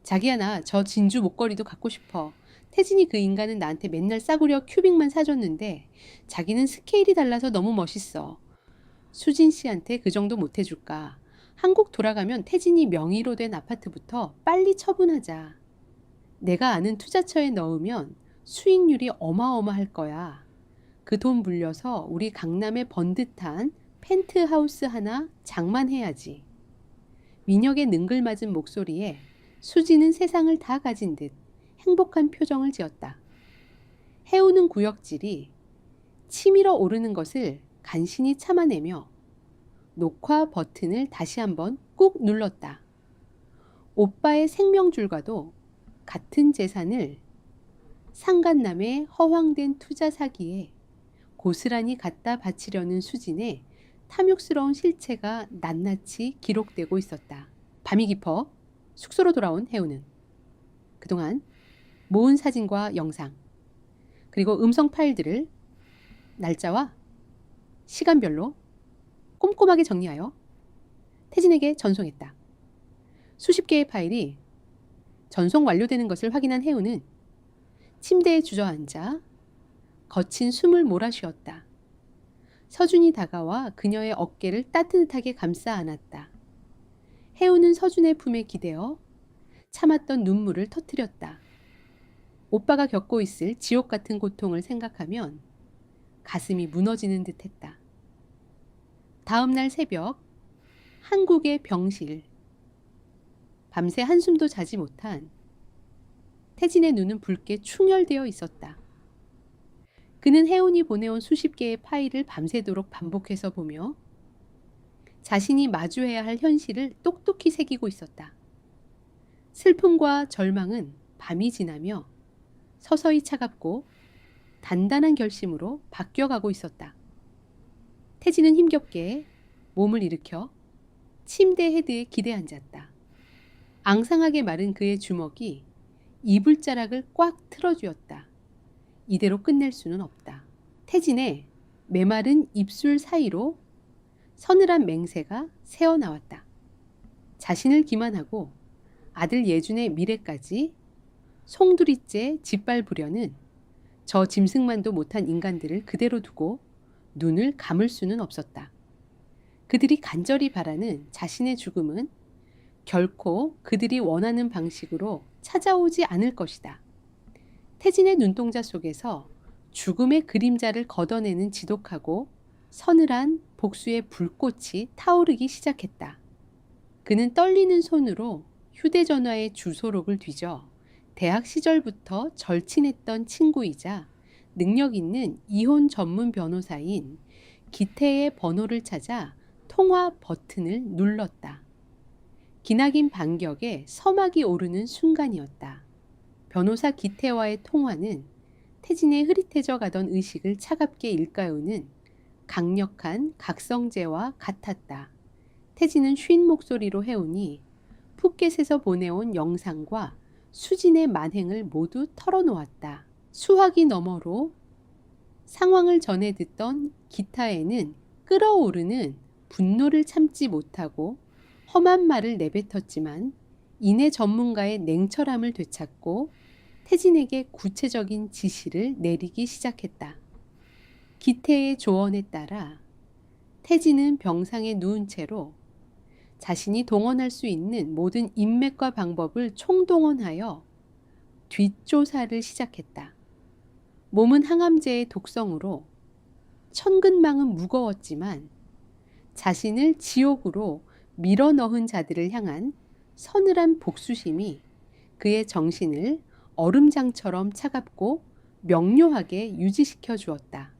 자기야, 나 저 진주 목걸이도 갖고 싶어. 태진이 그 인간은 나한테 맨날 싸구려 큐빅만 사줬는데 자기는 스케일이 달라서 너무 멋있어. 수진 씨한테 그 정도 못 해줄까? 한국 돌아가면 태진이 명의로 된 아파트부터 빨리 처분하자. 내가 아는 투자처에 넣으면 수익률이 어마어마할 거야. 그 돈 물려서 우리 강남에 번듯한 펜트하우스 하나 장만해야지. 민혁의 능글맞은 목소리에 수지는 세상을 다 가진 듯 행복한 표정을 지었다. 해오는 구역질이 치밀어 오르는 것을 간신히 참아내며 녹화 버튼을 다시 한번 꾹 눌렀다. 오빠의 생명줄과도 같은 재산을 상간남의 허황된 투자 사기에 고스란히 갖다 바치려는 수진의 탐욕스러운 실체가 낱낱이 기록되고 있었다. 밤이 깊어 숙소로 돌아온 해우는 그동안 모은 사진과 영상 그리고 음성 파일들을 날짜와 시간별로 꼼꼼하게 정리하여 태진에게 전송했다. 수십 개의 파일이 전송 완료되는 것을 확인한 해우는 침대에 주저앉아 거친 숨을 몰아쉬었다. 서준이 다가와 그녀의 어깨를 따뜻하게 감싸 안았다. 해우는 서준의 품에 기대어 참았던 눈물을 터뜨렸다. 오빠가 겪고 있을 지옥 같은 고통을 생각하면 가슴이 무너지는 듯했다. 다음 날 새벽 한국의 병실. 밤새 한숨도 자지 못한 태진의 눈은 붉게 충혈되어 있었다. 그는 혜운이 보내온 수십 개의 파일을 밤새도록 반복해서 보며 자신이 마주해야 할 현실을 똑똑히 새기고 있었다. 슬픔과 절망은 밤이 지나며 서서히 차갑고 단단한 결심으로 바뀌어가고 있었다. 태진은 힘겹게 몸을 일으켜 침대 헤드에 기대 앉았다. 앙상하게 마른 그의 주먹이 이불자락을 꽉 틀어쥐었다. 이대로 끝낼 수는 없다. 태진의 메마른 입술 사이로 서늘한 맹세가 새어나왔다. 자신을 기만하고 아들 예준의 미래까지 송두리째 짓밟으려는 저 짐승만도 못한 인간들을 그대로 두고 눈을 감을 수는 없었다. 그들이 간절히 바라는 자신의 죽음은 결코 그들이 원하는 방식으로 찾아오지 않을 것이다. 태진의 눈동자 속에서 죽음의 그림자를 걷어내는 지독하고 서늘한 복수의 불꽃이 타오르기 시작했다. 그는 떨리는 손으로 휴대전화의 주소록을 뒤져 대학 시절부터 절친했던 친구이자 능력 있는 이혼 전문 변호사인 기태의 번호를 찾아 통화 버튼을 눌렀다. 기나긴 반격에 서막이 오르는 순간이었다. 변호사 기태와의 통화는 태진의 흐릿해져 가던 의식을 차갑게 일깨우는 강력한 각성제와 같았다. 태진은 쉰 목소리로 해오니 푸켓에서 보내온 영상과 수진의 만행을 모두 털어놓았다. 수화기 너머로 상황을 전해 듣던 기타에는 끓어오르는 분노를 참지 못하고 험한 말을 내뱉었지만 이내 전문가의 냉철함을 되찾고 태진에게 구체적인 지시를 내리기 시작했다. 기태의 조언에 따라 태진은 병상에 누운 채로 자신이 동원할 수 있는 모든 인맥과 방법을 총동원하여 뒷조사를 시작했다. 몸은 항암제의 독성으로 천근망은 무거웠지만 자신을 지옥으로 밀어넣은 자들을 향한 서늘한 복수심이 그의 정신을 얼음장처럼 차갑고 명료하게 유지시켜 주었다.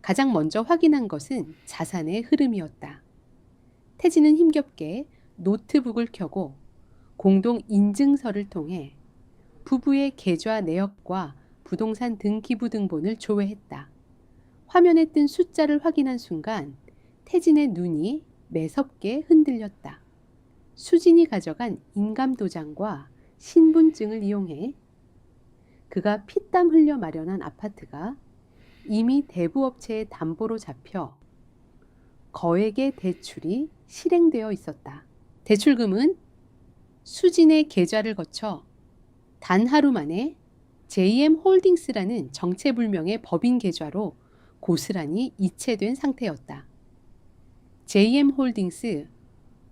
가장 먼저 확인한 것은 자산의 흐름이었다. 태진은 힘겹게 노트북을 켜고 공동 인증서를 통해 부부의 계좌 내역과 부동산 등기부 등본을 조회했다. 화면에 뜬 숫자를 확인한 순간 태진의 눈이 매섭게 흔들렸다. 수진이 가져간 인감도장과 신분증을 이용해 그가 피땀 흘려 마련한 아파트가 이미 대부업체의 담보로 잡혀 거액의 대출이 실행되어 있었다. 대출금은 수진의 계좌를 거쳐 단 하루 만에 JM홀딩스라는 정체불명의 법인 계좌로 고스란히 이체된 상태였다. JM홀딩스,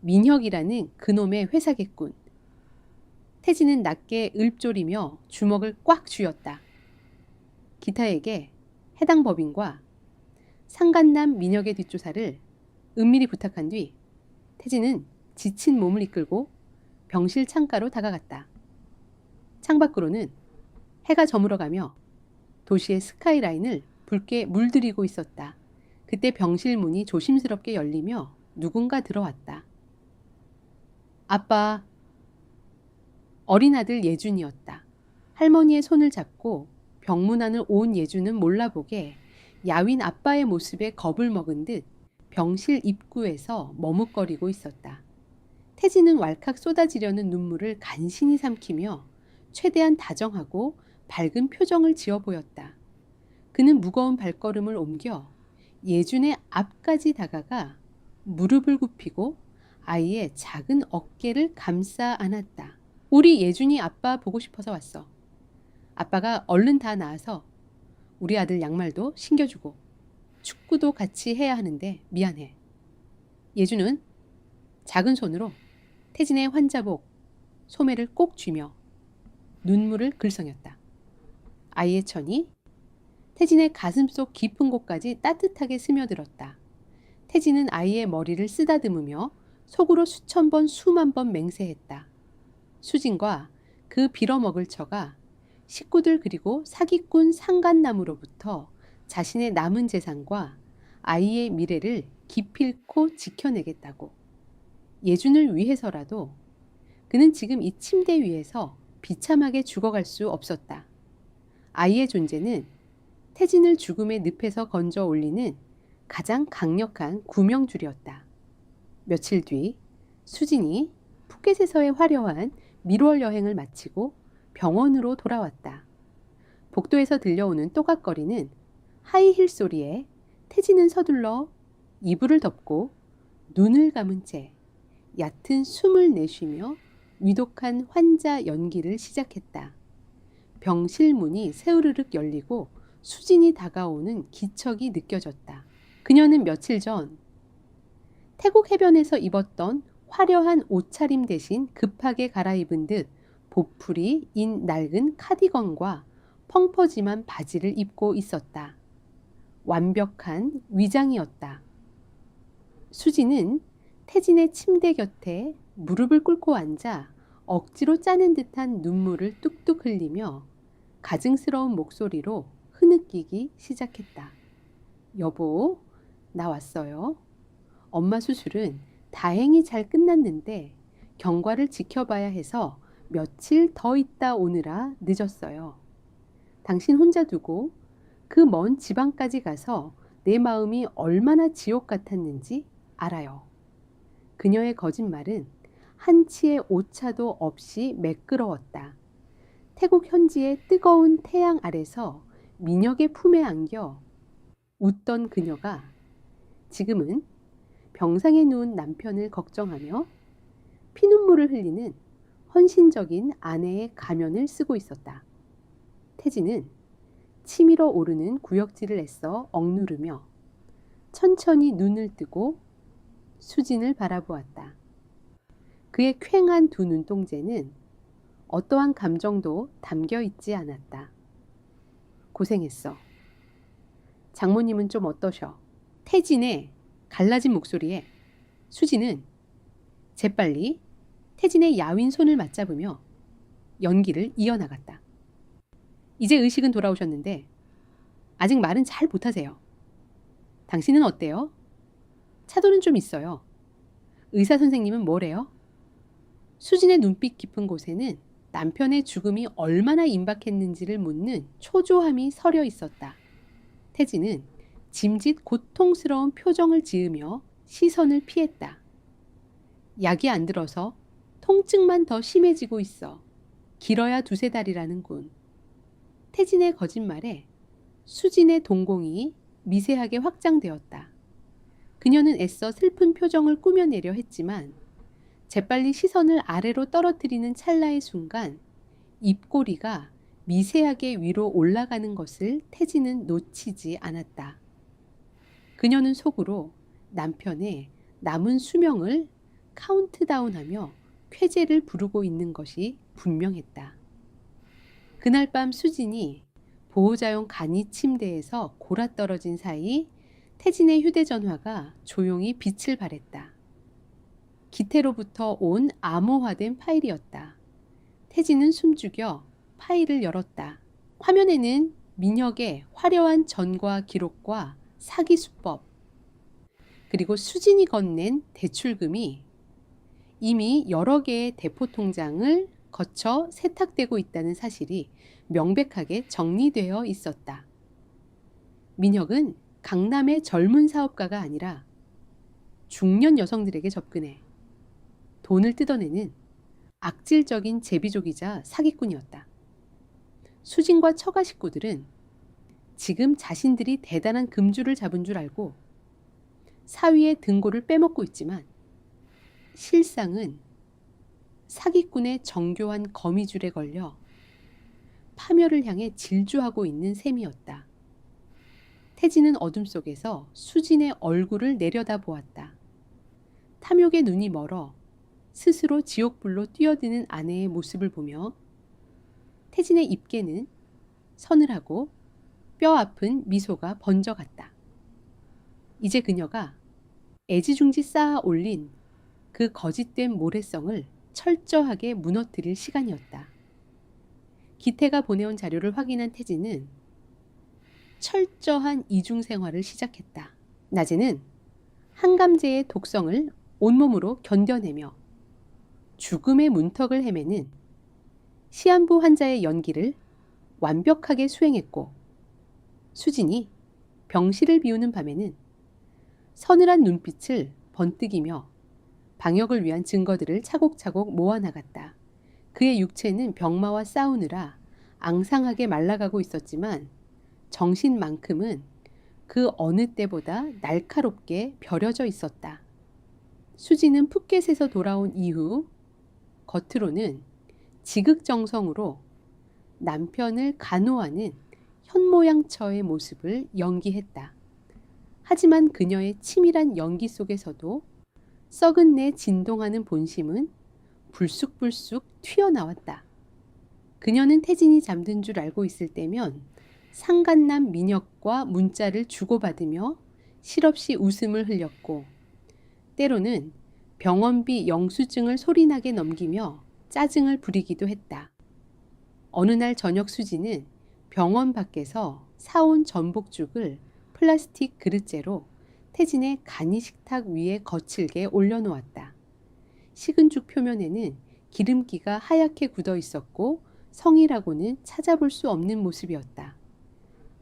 민혁이라는 그놈의 회사겠군. 태진은 낮게 읊조리며 주먹을 꽉 쥐었다. 기타에게 해당 법인과 상간남 민혁의 뒷조사를 은밀히 부탁한 뒤 태진은 지친 몸을 이끌고 병실 창가로 다가갔다. 창밖으로는 해가 저물어가며 도시의 스카이라인을 붉게 물들이고 있었다. 그때 병실 문이 조심스럽게 열리며 누군가 들어왔다. 아빠. 어린 아들 예준이었다. 할머니의 손을 잡고 병문안을 온 예준은 몰라보게 야윈 아빠의 모습에 겁을 먹은 듯 병실 입구에서 머뭇거리고 있었다. 태진은 왈칵 쏟아지려는 눈물을 간신히 삼키며 최대한 다정하고 밝은 표정을 지어 보였다. 그는 무거운 발걸음을 옮겨 예준의 앞까지 다가가 무릎을 굽히고 아이의 작은 어깨를 감싸 안았다. 우리 예준이 아빠 보고 싶어서 왔어. 아빠가 얼른 다 나아서 우리 아들 양말도 신겨주고 축구도 같이 해야 하는데 미안해. 예준은 작은 손으로 태진의 환자복 소매를 꼭 쥐며 눈물을 글썽였다. 아이의 천이 태진의 가슴속 깊은 곳까지 따뜻하게 스며들었다. 태진은 아이의 머리를 쓰다듬으며 속으로 수천 번 수만 번 맹세했다. 수진과 그 빌어먹을 처가 식구들 그리고 사기꾼 상간남으로부터 자신의 남은 재산과 아이의 미래를 기필코 지켜내겠다고. 예준을 위해서라도 그는 지금 이 침대 위에서 비참하게 죽어갈 수 없었다. 아이의 존재는 태진을 죽음의 늪에서 건져 올리는 가장 강력한 구명줄이었다. 며칠 뒤 수진이 푸켓에서의 화려한 밀월 여행을 마치고 병원으로 돌아왔다. 복도에서 들려오는 또각거리는 하이힐 소리에 태진은 서둘러 이불을 덮고 눈을 감은 채 얕은 숨을 내쉬며 위독한 환자 연기를 시작했다. 병실 문이 새우르륵 열리고 수진이 다가오는 기척이 느껴졌다. 그녀는 며칠 전 태국 해변에서 입었던 화려한 옷차림 대신 급하게 갈아입은 듯 보풀이 인 낡은 카디건과 펑퍼짐한 바지를 입고 있었다. 완벽한 위장이었다. 수진은 태진의 침대 곁에 무릎을 꿇고 앉아 억지로 짜는 듯한 눈물을 뚝뚝 흘리며 가증스러운 목소리로 흐느끼기 시작했다. 여보, 나 왔어요. 엄마 수술은 다행히 잘 끝났는데 경과를 지켜봐야 해서 며칠 더 있다 오느라 늦었어요. 당신 혼자 두고 그 먼 지방까지 가서 내 마음이 얼마나 지옥 같았는지 알아요. 그녀의 거짓말은 한치의 오차도 없이 매끄러웠다. 태국 현지의 뜨거운 태양 아래서 민혁의 품에 안겨 웃던 그녀가 지금은 병상에 누운 남편을 걱정하며 피눈물을 흘리는 헌신적인 아내의 가면을 쓰고 있었다. 태진은 치밀어 오르는 구역질을 애써 억누르며 천천히 눈을 뜨고 수진을 바라보았다. 그의 퀭한 두 눈동자는 어떠한 감정도 담겨 있지 않았다. 고생했어. 장모님은 좀 어떠셔? 태진의 갈라진 목소리에 수진은 재빨리 태진의 야윈 손을 맞잡으며 연기를 이어나갔다. 이제 의식은 돌아오셨는데 아직 말은 잘 못하세요. 당신은 어때요? 차도는 좀 있어요. 의사 선생님은 뭐래요? 수진의 눈빛 깊은 곳에는 남편의 죽음이 얼마나 임박했는지를 묻는 초조함이 서려 있었다. 태진은 짐짓 고통스러운 표정을 지으며 시선을 피했다. 약이 안 들어서 통증만 더 심해지고 있어. 길어야 두세 달이라는군. 태진의 거짓말에 수진의 동공이 미세하게 확장되었다. 그녀는 애써 슬픈 표정을 꾸며내려 했지만 재빨리 시선을 아래로 떨어뜨리는 찰나의 순간 입꼬리가 미세하게 위로 올라가는 것을 태진은 놓치지 않았다. 그녀는 속으로 남편의 남은 수명을 카운트다운하며 쾌재를 부르고 있는 것이 분명했다. 그날 밤 수진이 보호자용 간이 침대에서 골아떨어진 사이 태진의 휴대전화가 조용히 빛을 발했다. 기태로부터 온 암호화된 파일이었다. 태진은 숨죽여 파일을 열었다. 화면에는 민혁의 화려한 전과 기록과 사기 수법, 그리고 수진이 건넨 대출금이 이미 여러 개의 대포 통장을 거쳐 세탁되고 있다는 사실이 명백하게 정리되어 있었다. 민혁은 강남의 젊은 사업가가 아니라 중년 여성들에게 접근해 돈을 뜯어내는 악질적인 제비족이자 사기꾼이었다. 수진과 처가 식구들은 지금 자신들이 대단한 금주를 잡은 줄 알고 사위의 등골을 빼먹고 있지만 실상은 사기꾼의 정교한 거미줄에 걸려 파멸을 향해 질주하고 있는 셈이었다. 태진은 어둠 속에서 수진의 얼굴을 내려다보았다. 탐욕의 눈이 멀어 스스로 지옥불로 뛰어드는 아내의 모습을 보며 태진의 입계는 서늘하고 뼈 아픈 미소가 번져갔다. 이제 그녀가 애지중지 쌓아 올린 그 거짓된 모래성을 철저하게 무너뜨릴 시간이었다. 기태가 보내온 자료를 확인한 태진은 철저한 이중 생활을 시작했다. 낮에는 한감제의 독성을 온몸으로 견뎌내며 죽음의 문턱을 헤매는 시한부 환자의 연기를 완벽하게 수행했고, 수진이 병실을 비우는 밤에는 서늘한 눈빛을 번뜩이며 방역을 위한 증거들을 차곡차곡 모아나갔다. 그의 육체는 병마와 싸우느라 앙상하게 말라가고 있었지만 정신만큼은 그 어느 때보다 날카롭게 벼려져 있었다. 수진은 푸켓에서 돌아온 이후 겉으로는 지극정성으로 남편을 간호하는 현모양처의 모습을 연기했다. 하지만 그녀의 치밀한 연기 속에서도 썩은 내 진동하는 본심은 불쑥불쑥 튀어나왔다. 그녀는 태진이 잠든 줄 알고 있을 때면 상간남 민혁과 문자를 주고받으며 실없이 웃음을 흘렸고, 때로는 병원비 영수증을 소리나게 넘기며 짜증을 부리기도 했다. 어느 날 저녁 수지는 병원 밖에서 사온 전복죽을 플라스틱 그릇째로 태진의 간이 식탁 위에 거칠게 올려놓았다. 식은 죽 표면에는 기름기가 하얗게 굳어 있었고 성이라고는 찾아볼 수 없는 모습이었다.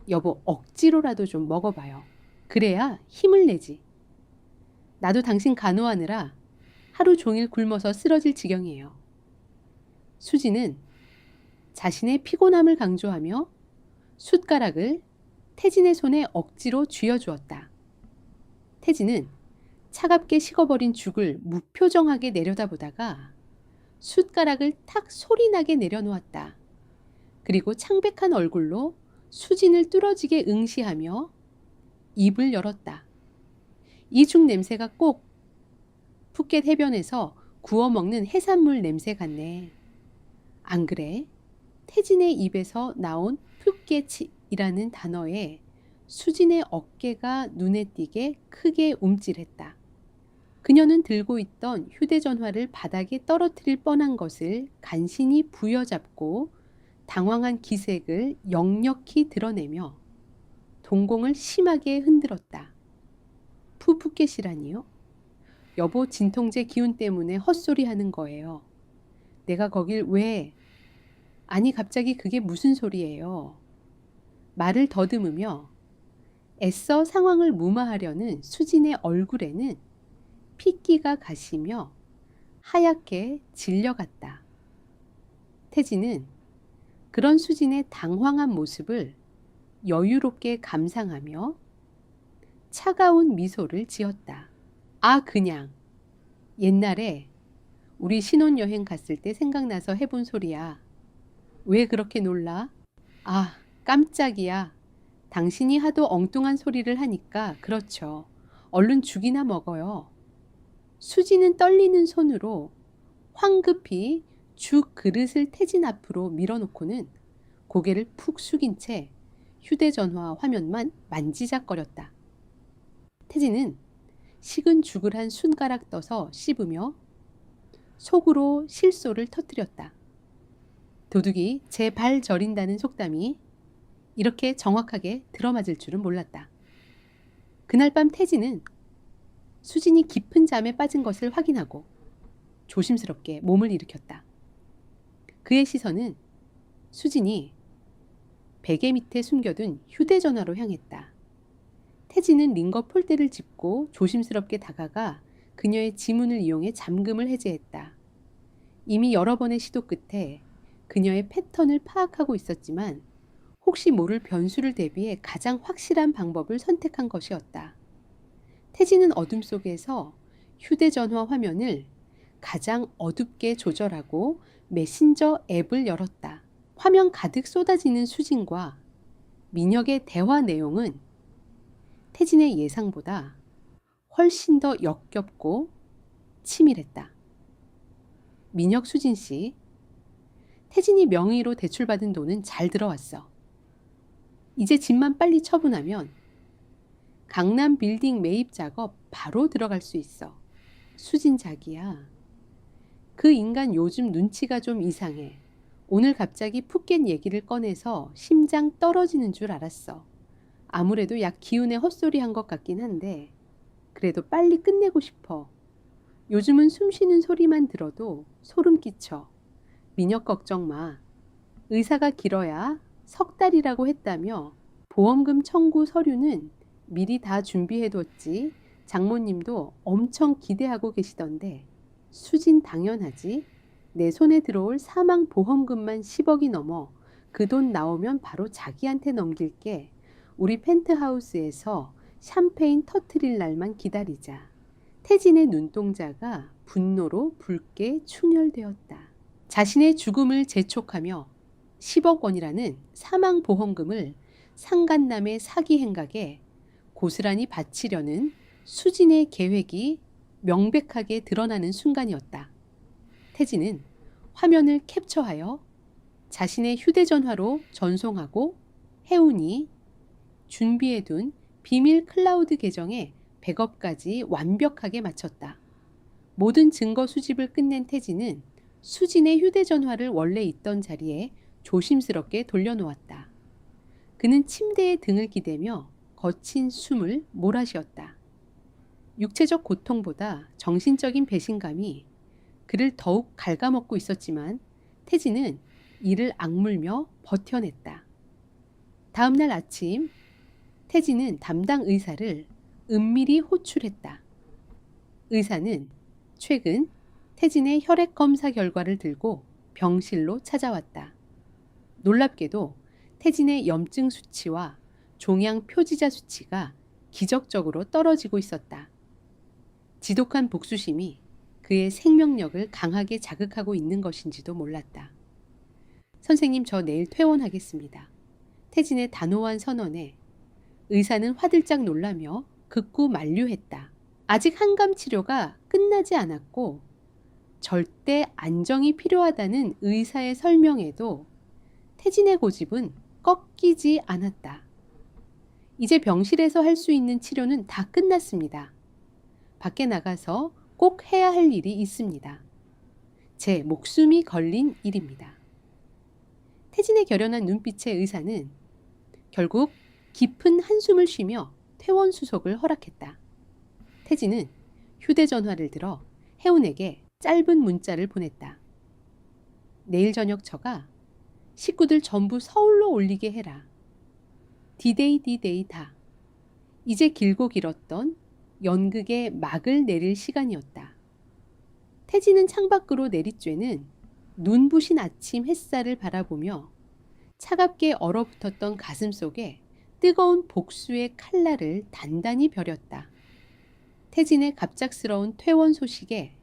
여보, 억지로라도 좀 먹어봐요. 그래야 힘을 내지. 나도 당신 간호하느라 하루 종일 굶어서 쓰러질 지경이에요. 수지는 자신의 피곤함을 강조하며 숟가락을 태진의 손에 억지로 쥐어주었다. 태진은 차갑게 식어버린 죽을 무표정하게 내려다보다가 숟가락을 탁 소리나게 내려놓았다. 그리고 창백한 얼굴로 수진을 뚫어지게 응시하며 입을 열었다. 이 죽 냄새가 꼭 푸켓 해변에서 구워 먹는 해산물 냄새 같네. 안 그래? 태진의 입에서 나온 푸켓이라는 단어에 수진의 어깨가 눈에 띄게 크게 움찔했다. 그녀는 들고 있던 휴대전화를 바닥에 떨어뜨릴 뻔한 것을 간신히 부여잡고 당황한 기색을 역력히 드러내며 동공을 심하게 흔들었다. 푸푸켓이라니요? 여보, 진통제 기운 때문에 헛소리 하는 거예요. 내가 거길 왜... 아니, 갑자기 그게 무슨 소리예요? 말을 더듬으며 애써 상황을 무마하려는 수진의 얼굴에는 핏기가 가시며 하얗게 질려갔다. 태진은 그런 수진의 당황한 모습을 여유롭게 감상하며 차가운 미소를 지었다. 아, 그냥 옛날에 우리 신혼여행 갔을 때 생각나서 해본 소리야. 왜 그렇게 놀라? 아, 깜짝이야. 당신이 하도 엉뚱한 소리를 하니까 그렇죠. 얼른 죽이나 먹어요. 수지는 떨리는 손으로 황급히 죽 그릇을 태진 앞으로 밀어놓고는 고개를 푹 숙인 채 휴대전화 화면만 만지작거렸다. 태진은 식은 죽을 한 숟가락 떠서 씹으며 속으로 실소를 터뜨렸다. 도둑이 제 발 저린다는 속담이 이렇게 정확하게 들어맞을 줄은 몰랐다. 그날 밤 태진은 수진이 깊은 잠에 빠진 것을 확인하고 조심스럽게 몸을 일으켰다. 그의 시선은 수진이 베개 밑에 숨겨둔 휴대전화로 향했다. 태진은 링거 폴대를 짚고 조심스럽게 다가가 그녀의 지문을 이용해 잠금을 해제했다. 이미 여러 번의 시도 끝에 그녀의 패턴을 파악하고 있었지만 혹시 모를 변수를 대비해 가장 확실한 방법을 선택한 것이었다. 태진은 어둠 속에서 휴대전화 화면을 가장 어둡게 조절하고 메신저 앱을 열었다. 화면 가득 쏟아지는 수진과 민혁의 대화 내용은 태진의 예상보다 훨씬 더 역겹고 치밀했다. 민혁, 수진 씨, 태진이 명의로 대출받은 돈은 잘 들어왔어. 이제 집만 빨리 처분하면 강남 빌딩 매입 작업 바로 들어갈 수 있어. 수진 자기야. 그 인간 요즘 눈치가 좀 이상해. 오늘 갑자기 푸켓 얘기를 꺼내서 심장 떨어지는 줄 알았어. 아무래도 약 기운에 헛소리 한 것 같긴 한데 그래도 빨리 끝내고 싶어. 요즘은 숨 쉬는 소리만 들어도 소름 끼쳐. 민혁 걱정 마. 의사가 길어야 석 달이라고 했다며 보험금 청구 서류는 미리 다 준비해뒀지. 장모님도 엄청 기대하고 계시던데. 수진 당연하지. 내 손에 들어올 사망 보험금만 10억이 넘어. 그 돈 나오면 바로 자기한테 넘길게. 우리 펜트하우스에서 샴페인 터트릴 날만 기다리자. 태진의 눈동자가 분노로 붉게 충혈되었다. 자신의 죽음을 재촉하며 10억 원이라는 사망보험금을 상간남의 사기 행각에 고스란히 바치려는 수진의 계획이 명백하게 드러나는 순간이었다. 태진은 화면을 캡처하여 자신의 휴대전화로 전송하고 혜운이 준비해둔 비밀 클라우드 계정에 백업까지 완벽하게 마쳤다. 모든 증거 수집을 끝낸 태진은 수진의 휴대전화를 원래 있던 자리에 조심스럽게 돌려놓았다. 그는 침대에 등을 기대며 거친 숨을 몰아쉬었다. 육체적 고통보다 정신적인 배신감이 그를 더욱 갉아먹고 있었지만 태진은 이를 악물며 버텨냈다. 다음 날 아침 태진은 담당 의사를 은밀히 호출했다. 의사는 최근 태진의 혈액 검사 결과를 들고 병실로 찾아왔다. 놀랍게도 태진의 염증 수치와 종양 표지자 수치가 기적적으로 떨어지고 있었다. 지독한 복수심이 그의 생명력을 강하게 자극하고 있는 것인지도 몰랐다. 선생님, 저 내일 퇴원하겠습니다. 태진의 단호한 선언에 의사는 화들짝 놀라며 극구 만류했다. 아직 항암 치료가 끝나지 않았고 절대 안정이 필요하다는 의사의 설명에도 태진의 고집은 꺾이지 않았다. 이제 병실에서 할 수 있는 치료는 다 끝났습니다. 밖에 나가서 꼭 해야 할 일이 있습니다. 제 목숨이 걸린 일입니다. 태진의 결연한 눈빛의 의사는 결국 깊은 한숨을 쉬며 퇴원 수속을 허락했다. 태진은 휴대전화를 들어 혜운에게 짧은 문자를 보냈다. 내일 저녁 저가 식구들 전부 서울로 올리게 해라. 디데이 디데이 다. 이제 길고 길었던 연극의 막을 내릴 시간이었다. 태진은 창밖으로 내리쬐는 눈부신 아침 햇살을 바라보며 차갑게 얼어붙었던 가슴 속에 뜨거운 복수의 칼날을 단단히 벼렸다. 태진의 갑작스러운 퇴원 소식에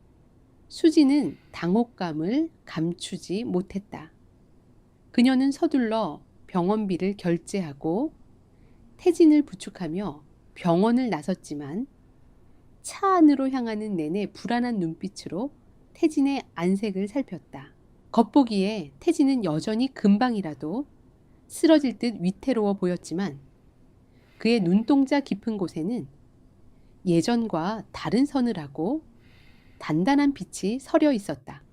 수지는 당혹감을 감추지 못했다. 그녀는 서둘러 병원비를 결제하고 태진을 부축하며 병원을 나섰지만 차 안으로 향하는 내내 불안한 눈빛으로 태진의 안색을 살폈다. 겉보기에 태진은 여전히 금방이라도 쓰러질 듯 위태로워 보였지만 그의 눈동자 깊은 곳에는 예전과 다른 서늘하고 단단한 빛이 서려 있었다.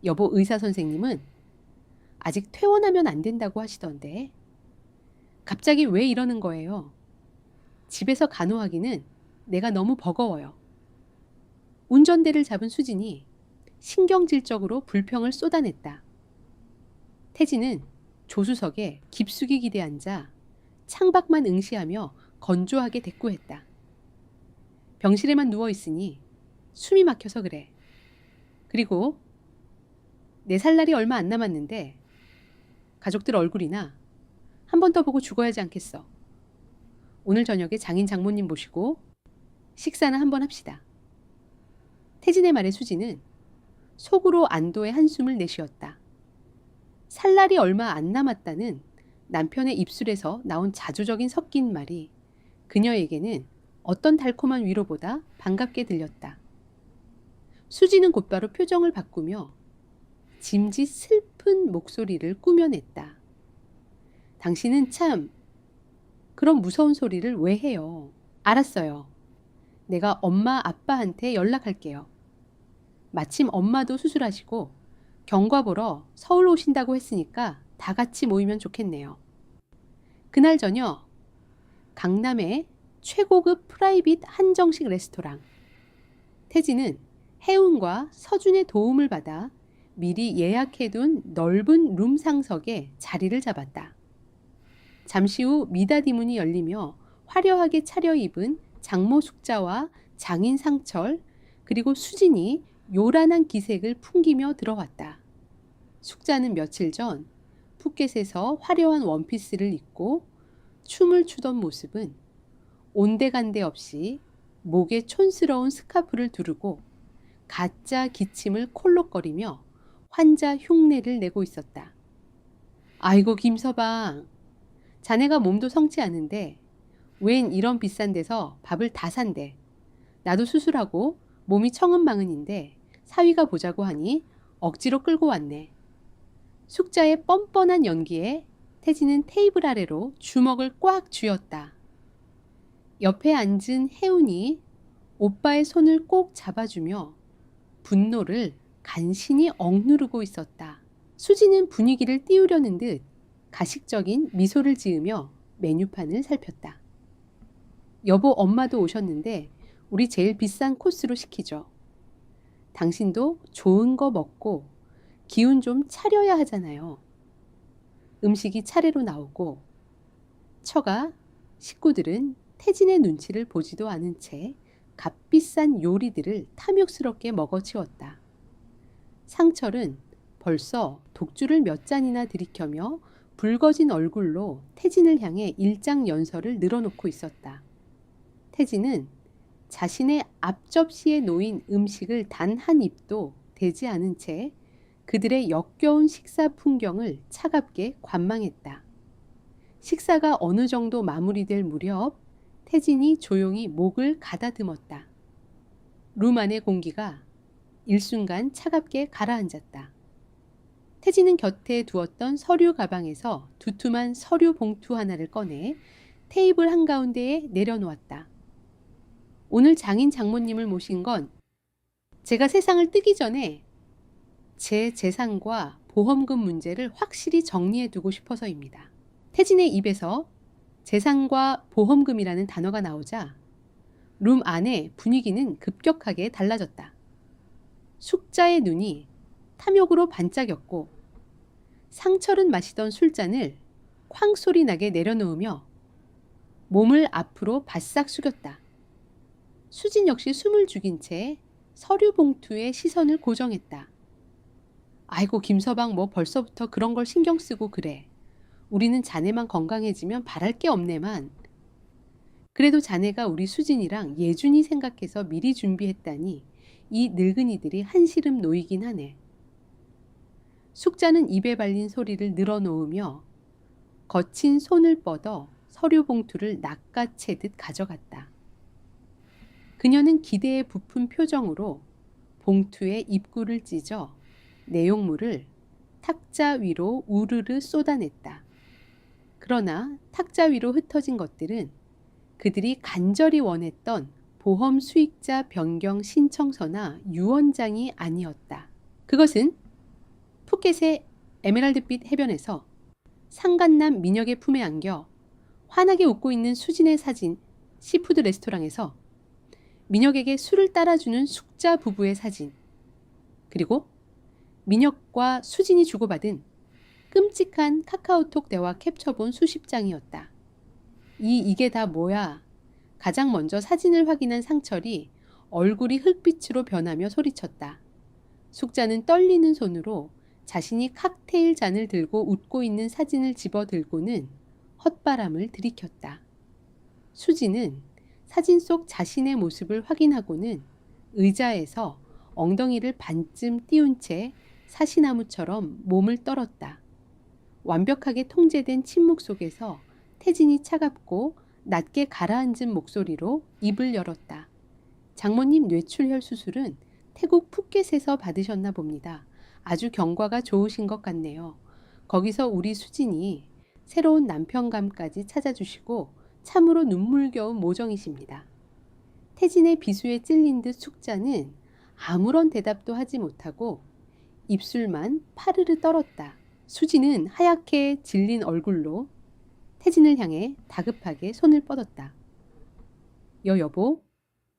여보, 의사 선생님은 아직 퇴원하면 안 된다고 하시던데 갑자기 왜 이러는 거예요? 집에서 간호하기는 내가 너무 버거워요. 운전대를 잡은 수진이 신경질적으로 불평을 쏟아냈다. 태진은 조수석에 깊숙이 기대앉아 창밖만 응시하며 건조하게 대꾸했다. 병실에만 누워있으니 숨이 막혀서 그래. 그리고 내 살 날이 얼마 안 남았는데 가족들 얼굴이나 한 번 더 보고 죽어야 하지 않겠어. 오늘 저녁에 장인 장모님 모시고 식사나 한번 합시다. 태진의 말에 수지는 속으로 안도의 한숨을 내쉬었다. 살 날이 얼마 안 남았다는 남편의 입술에서 나온 자조적인 섞인 말이 그녀에게는 어떤 달콤한 위로보다 반갑게 들렸다. 수지는 곧바로 표정을 바꾸며 짐짓 슬픈 목소리를 꾸며냈다. 당신은 참 그런 무서운 소리를 왜 해요? 알았어요. 내가 엄마 아빠한테 연락할게요. 마침 엄마도 수술하시고 경과 보러 서울 오신다고 했으니까 다 같이 모이면 좋겠네요. 그날 저녁 강남의 최고급 프라이빗 한정식 레스토랑. 태진은 혜운과 서준의 도움을 받아 미리 예약해둔 넓은 룸 상석에 자리를 잡았다. 잠시 후 미닫이 문이 열리며 화려하게 차려입은 장모 숙자와 장인 상철 그리고 수진이 요란한 기색을 풍기며 들어왔다. 숙자는 며칠 전 푸켓에서 화려한 원피스를 입고 춤을 추던 모습은 온데간데 없이 목에 촌스러운 스카프를 두르고 가짜 기침을 콜록거리며 환자 흉내를 내고 있었다. 아이고 김서방, 자네가 몸도 성치 않은데 웬 이런 비싼 데서 밥을 다 산대. 나도 수술하고 몸이 청은망은인데 사위가 보자고 하니 억지로 끌고 왔네. 숙자의 뻔뻔한 연기에 태진은 테이블 아래로 주먹을 꽉 쥐었다. 옆에 앉은 혜운이 오빠의 손을 꼭 잡아주며 분노를 간신히 억누르고 있었다. 수지는 분위기를 띄우려는 듯 가식적인 미소를 지으며 메뉴판을 살폈다. 여보, 엄마도 오셨는데 우리 제일 비싼 코스로 시키죠. 당신도 좋은 거 먹고 기운 좀 차려야 하잖아요. 음식이 차례로 나오고 처가 식구들은 태진의 눈치를 보지도 않은 채 값비싼 요리들을 탐욕스럽게 먹어치웠다. 상철은 벌써 독주를 몇 잔이나 들이켜며 붉어진 얼굴로 태진을 향해 일장연설을 늘어놓고 있었다. 태진은 자신의 앞접시에 놓인 음식을 단 한 입도 대지 않은 채 그들의 역겨운 식사 풍경을 차갑게 관망했다. 식사가 어느 정도 마무리될 무렵 태진이 조용히 목을 가다듬었다. 룸 안의 공기가 일순간 차갑게 가라앉았다. 태진은 곁에 두었던 서류 가방에서 두툼한 서류 봉투 하나를 꺼내 테이블 한가운데에 내려놓았다. 오늘 장인 장모님을 모신 건 제가 세상을 뜨기 전에 제 재산과 보험금 문제를 확실히 정리해 두고 싶어서입니다. 태진의 입에서 재산과 보험금이라는 단어가 나오자 룸 안의 분위기는 급격하게 달라졌다. 숙자의 눈이 탐욕으로 반짝였고 상철은 마시던 술잔을 쾅 소리 나게 내려놓으며 몸을 앞으로 바싹 숙였다. 수진 역시 숨을 죽인 채 서류 봉투에 시선을 고정했다. 아이고 김서방 뭐 벌써부터 그런 걸 신경 쓰고 그래. 우리는 자네만 건강해지면 바랄 게 없네만. 그래도 자네가 우리 수진이랑 예준이 생각해서 미리 준비했다니 이 늙은이들이 한시름 놓이긴 하네. 숙자는 입에 발린 소리를 늘어놓으며 거친 손을 뻗어 서류 봉투를 낚아채듯 가져갔다. 그녀는 기대에 부푼 표정으로 봉투에 입구를 찢어 내용물을 탁자 위로 우르르 쏟아냈다. 그러나 탁자 위로 흩어진 것들은 그들이 간절히 원했던 보험 수익자 변경 신청서나 유언장이 아니었다. 그것은 푸켓의 에메랄드빛 해변에서 상간남 민혁의 품에 안겨 환하게 웃고 있는 수진의 사진, 시푸드 레스토랑에서 민혁에게 술을 따라주는 숙자 부부의 사진, 그리고 민혁과 수진이 주고받은 끔찍한 카카오톡 대화 캡처본 수십 장이었다. 이게 다 뭐야? 가장 먼저 사진을 확인한 상철이 얼굴이 흙빛으로 변하며 소리쳤다. 숙자는 떨리는 손으로 자신이 칵테일 잔을 들고 웃고 있는 사진을 집어들고는 헛바람을 들이켰다. 수진은 사진 속 자신의 모습을 확인하고는 의자에서 엉덩이를 반쯤 띄운 채 사시나무처럼 몸을 떨었다. 완벽하게 통제된 침묵 속에서 태진이 차갑고 낮게 가라앉은 목소리로 입을 열었다. 장모님 뇌출혈 수술은 태국 푸켓에서 받으셨나 봅니다. 아주 경과가 좋으신 것 같네요. 거기서 우리 수진이 새로운 남편감까지 찾아주시고 참으로 눈물겨운 모정이십니다. 태진의 비수에 찔린 듯 숙자는 아무런 대답도 하지 못하고 입술만 파르르 떨었다. 수진은 하얗게 질린 얼굴로 태진을 향해 다급하게 손을 뻗었다. 여보,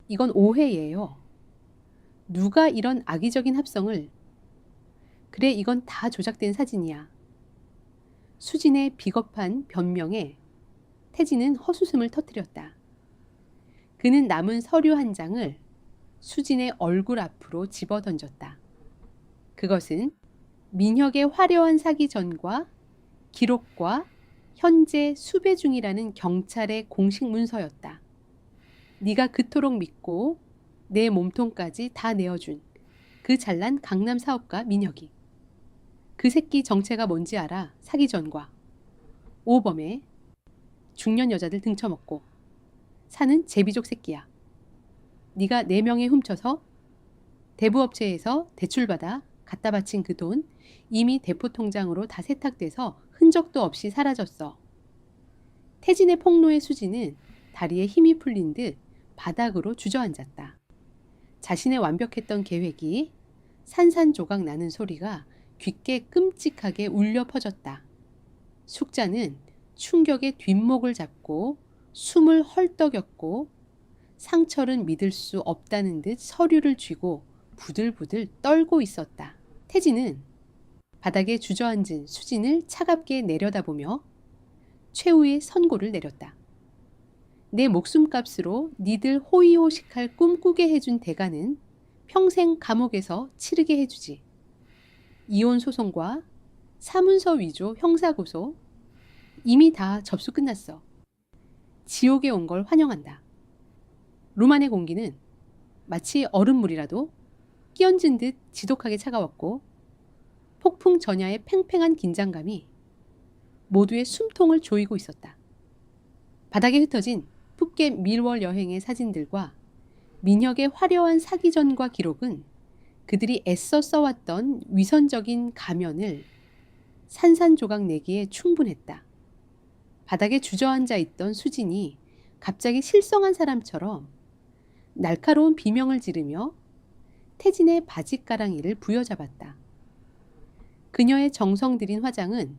이건 오해예요. 누가 이런 악의적인 합성을... 그래, 이건 다 조작된 사진이야. 수진의 비겁한 변명에 태진은 헛웃음을 터뜨렸다. 그는 남은 서류 한 장을 수진의 얼굴 앞으로 집어던졌다. 그것은 민혁의 화려한 사기 전과 기록과 현재 수배 중이라는 경찰의 공식 문서였다. 네가 그토록 믿고 내 몸통까지 다 내어준 그 잘난 강남 사업가 민혁이. 그 새끼 정체가 뭔지 알아? 사기 전과 오범에 중년 여자들 등쳐먹고 사는 제비족 새끼야. 네가 4명에 훔쳐서 대부업체에서 대출받아 갖다 바친 그 돈 이미 대포 통장으로 다 세탁돼서 흔적도 없이 사라졌어. 태진의 폭로의 수지는 다리에 힘이 풀린 듯 바닥으로 주저앉았다. 자신의 완벽했던 계획이 산산조각 나는 소리가 귓게 끔찍하게 울려 퍼졌다. 숙자는 충격에 뒷목을 잡고 숨을 헐떡였고 상철은 믿을 수 없다는 듯 서류를 쥐고 부들부들 떨고 있었다. 태진은 바닥에 주저앉은 수진을 차갑게 내려다보며 최후의 선고를 내렸다. 내 목숨값으로 니들 호의호식할 꿈 꾸게 해준 대가는 평생 감옥에서 치르게 해주지. 이혼 소송과 사문서 위조 형사고소 이미 다 접수 끝났어. 지옥에 온 걸 환영한다. 루만의 공기는 마치 얼음물이라도 끼얹은 듯 지독하게 차가웠고 폭풍 전야의 팽팽한 긴장감이 모두의 숨통을 조이고 있었다. 바닥에 흩어진 푸켓 밀월 여행의 사진들과 민혁의 화려한 사기전과 기록은 그들이 애써 써왔던 위선적인 가면을 산산조각 내기에 충분했다. 바닥에 주저앉아 있던 수진이 갑자기 실성한 사람처럼 날카로운 비명을 지르며 태진의 바짓가랑이를 부여잡았다. 그녀의 정성 들인 화장은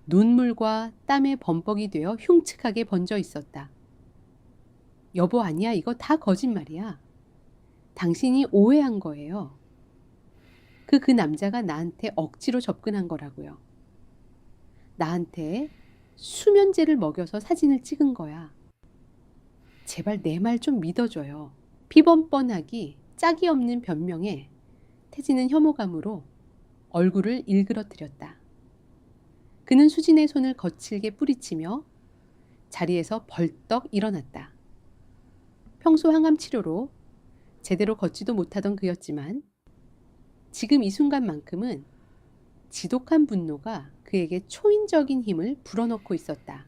눈물과 땀에 범벅이 되어 흉측하게 번져 있었다. 여보 아니야, 이거 다 거짓말이야. 당신이 오해한 거예요. 그 남자가 나한테 억지로 접근한 거라고요. 나한테 수면제를 먹여서 사진을 찍은 거야. 제발 내 말 좀 믿어줘요. 피번뻔하기 짝이 없는 변명에 태진은 혐오감으로 얼굴을 일그러뜨렸다. 그는 수진의 손을 거칠게 뿌리치며 자리에서 벌떡 일어났다. 평소 항암 치료로 제대로 걷지도 못하던 그였지만 지금 이 순간만큼은 지독한 분노가 그에게 초인적인 힘을 불어넣고 있었다.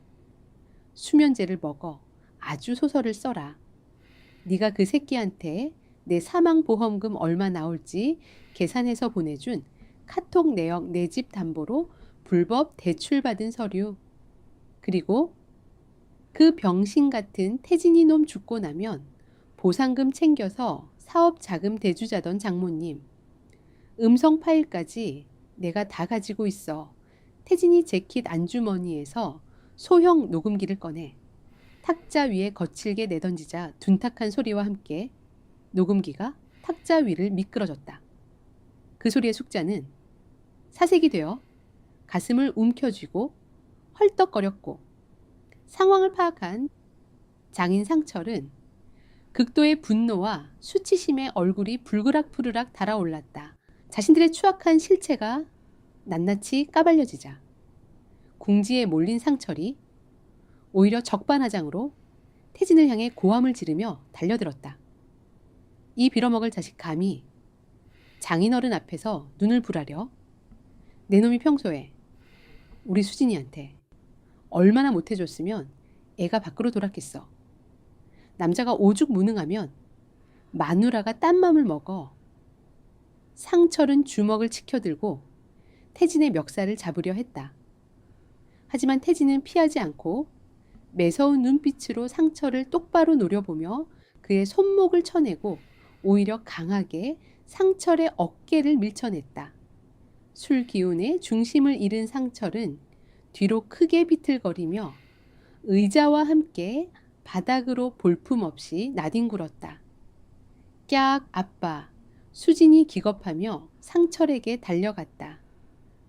수면제를 먹어 아주 소설을 써라. 네가 그 새끼한테 내 사망보험금 얼마 나올지 계산해서 보내준 카톡 내역 내 집 담보로 불법 대출받은 서류. 그리고 그 병신 같은 태진이 놈 죽고 나면 보상금 챙겨서 사업 자금 대주자던 장모님. 음성 파일까지 내가 다 가지고 있어. 태진이 재킷 안주머니에서 소형 녹음기를 꺼내 탁자 위에 거칠게 내던지자 둔탁한 소리와 함께 녹음기가 탁자 위를 미끄러졌다. 그 소리의 숙자는 사색이 되어 가슴을 움켜쥐고 헐떡거렸고 상황을 파악한 장인 상철은 극도의 분노와 수치심에 얼굴이 불그락푸르락 달아올랐다. 자신들의 추악한 실체가 낱낱이 까발려지자 궁지에 몰린 상철이 오히려 적반하장으로 태진을 향해 고함을 지르며 달려들었다. 이 빌어먹을 자식 감히 장인어른 앞에서 눈을 부라려 내 놈이 평소에 우리 수진이한테 얼마나 못해줬으면 애가 밖으로 돌았겠어. 남자가 오죽 무능하면 마누라가 딴 맘을 먹어. 상철은 주먹을 치켜들고 태진의 멱살을 잡으려 했다. 하지만 태진은 피하지 않고 매서운 눈빛으로 상철을 똑바로 노려보며 그의 손목을 쳐내고 오히려 강하게 상철의 어깨를 밀쳐냈다. 술 기운에 중심을 잃은 상철은 뒤로 크게 비틀거리며 의자와 함께 바닥으로 볼품없이 나뒹굴었다. 깍 아빠. 수진이 기겁하며 상철에게 달려갔다.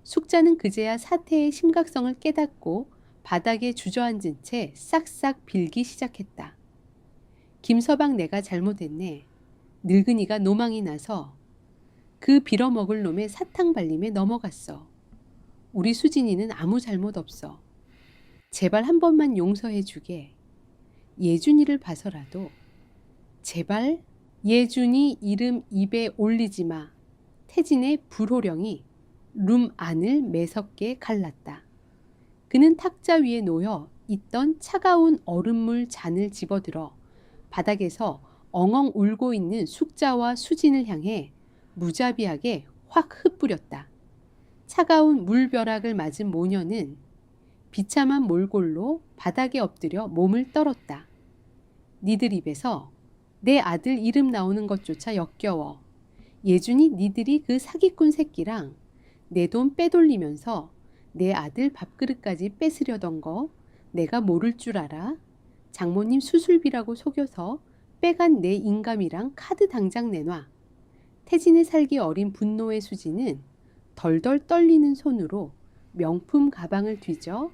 숙자는 그제야 사태의 심각성을 깨닫고 바닥에 주저앉은 채 싹싹 빌기 시작했다. 김서방 내가 잘못했네. 늙은이가 노망이 나서 그 빌어먹을 놈의 사탕 발림에 넘어갔어. 우리 수진이는 아무 잘못 없어. 제발 한 번만 용서해 주게. 예준이를 봐서라도 제발. 예준이 이름 입에 올리지 마. 태진의 불호령이 룸 안을 매섭게 갈랐다. 그는 탁자 위에 놓여 있던 차가운 얼음물 잔을 집어들어 바닥에서 엉엉 울고 있는 숙자와 수진을 향해 무자비하게 확 흩뿌렸다. 차가운 물벼락을 맞은 모녀는 비참한 몰골로 바닥에 엎드려 몸을 떨었다. 니들 입에서 내 아들 이름 나오는 것조차 역겨워. 예준이 니들이 그 사기꾼 새끼랑 내 돈 빼돌리면서 내 아들 밥그릇까지 뺏으려던 거 내가 모를 줄 알아? 장모님 수술비라고 속여서 빼간 내 인감이랑 카드 당장 내놔. 태진의 살기 어린 분노의 수지는 덜덜 떨리는 손으로 명품 가방을 뒤져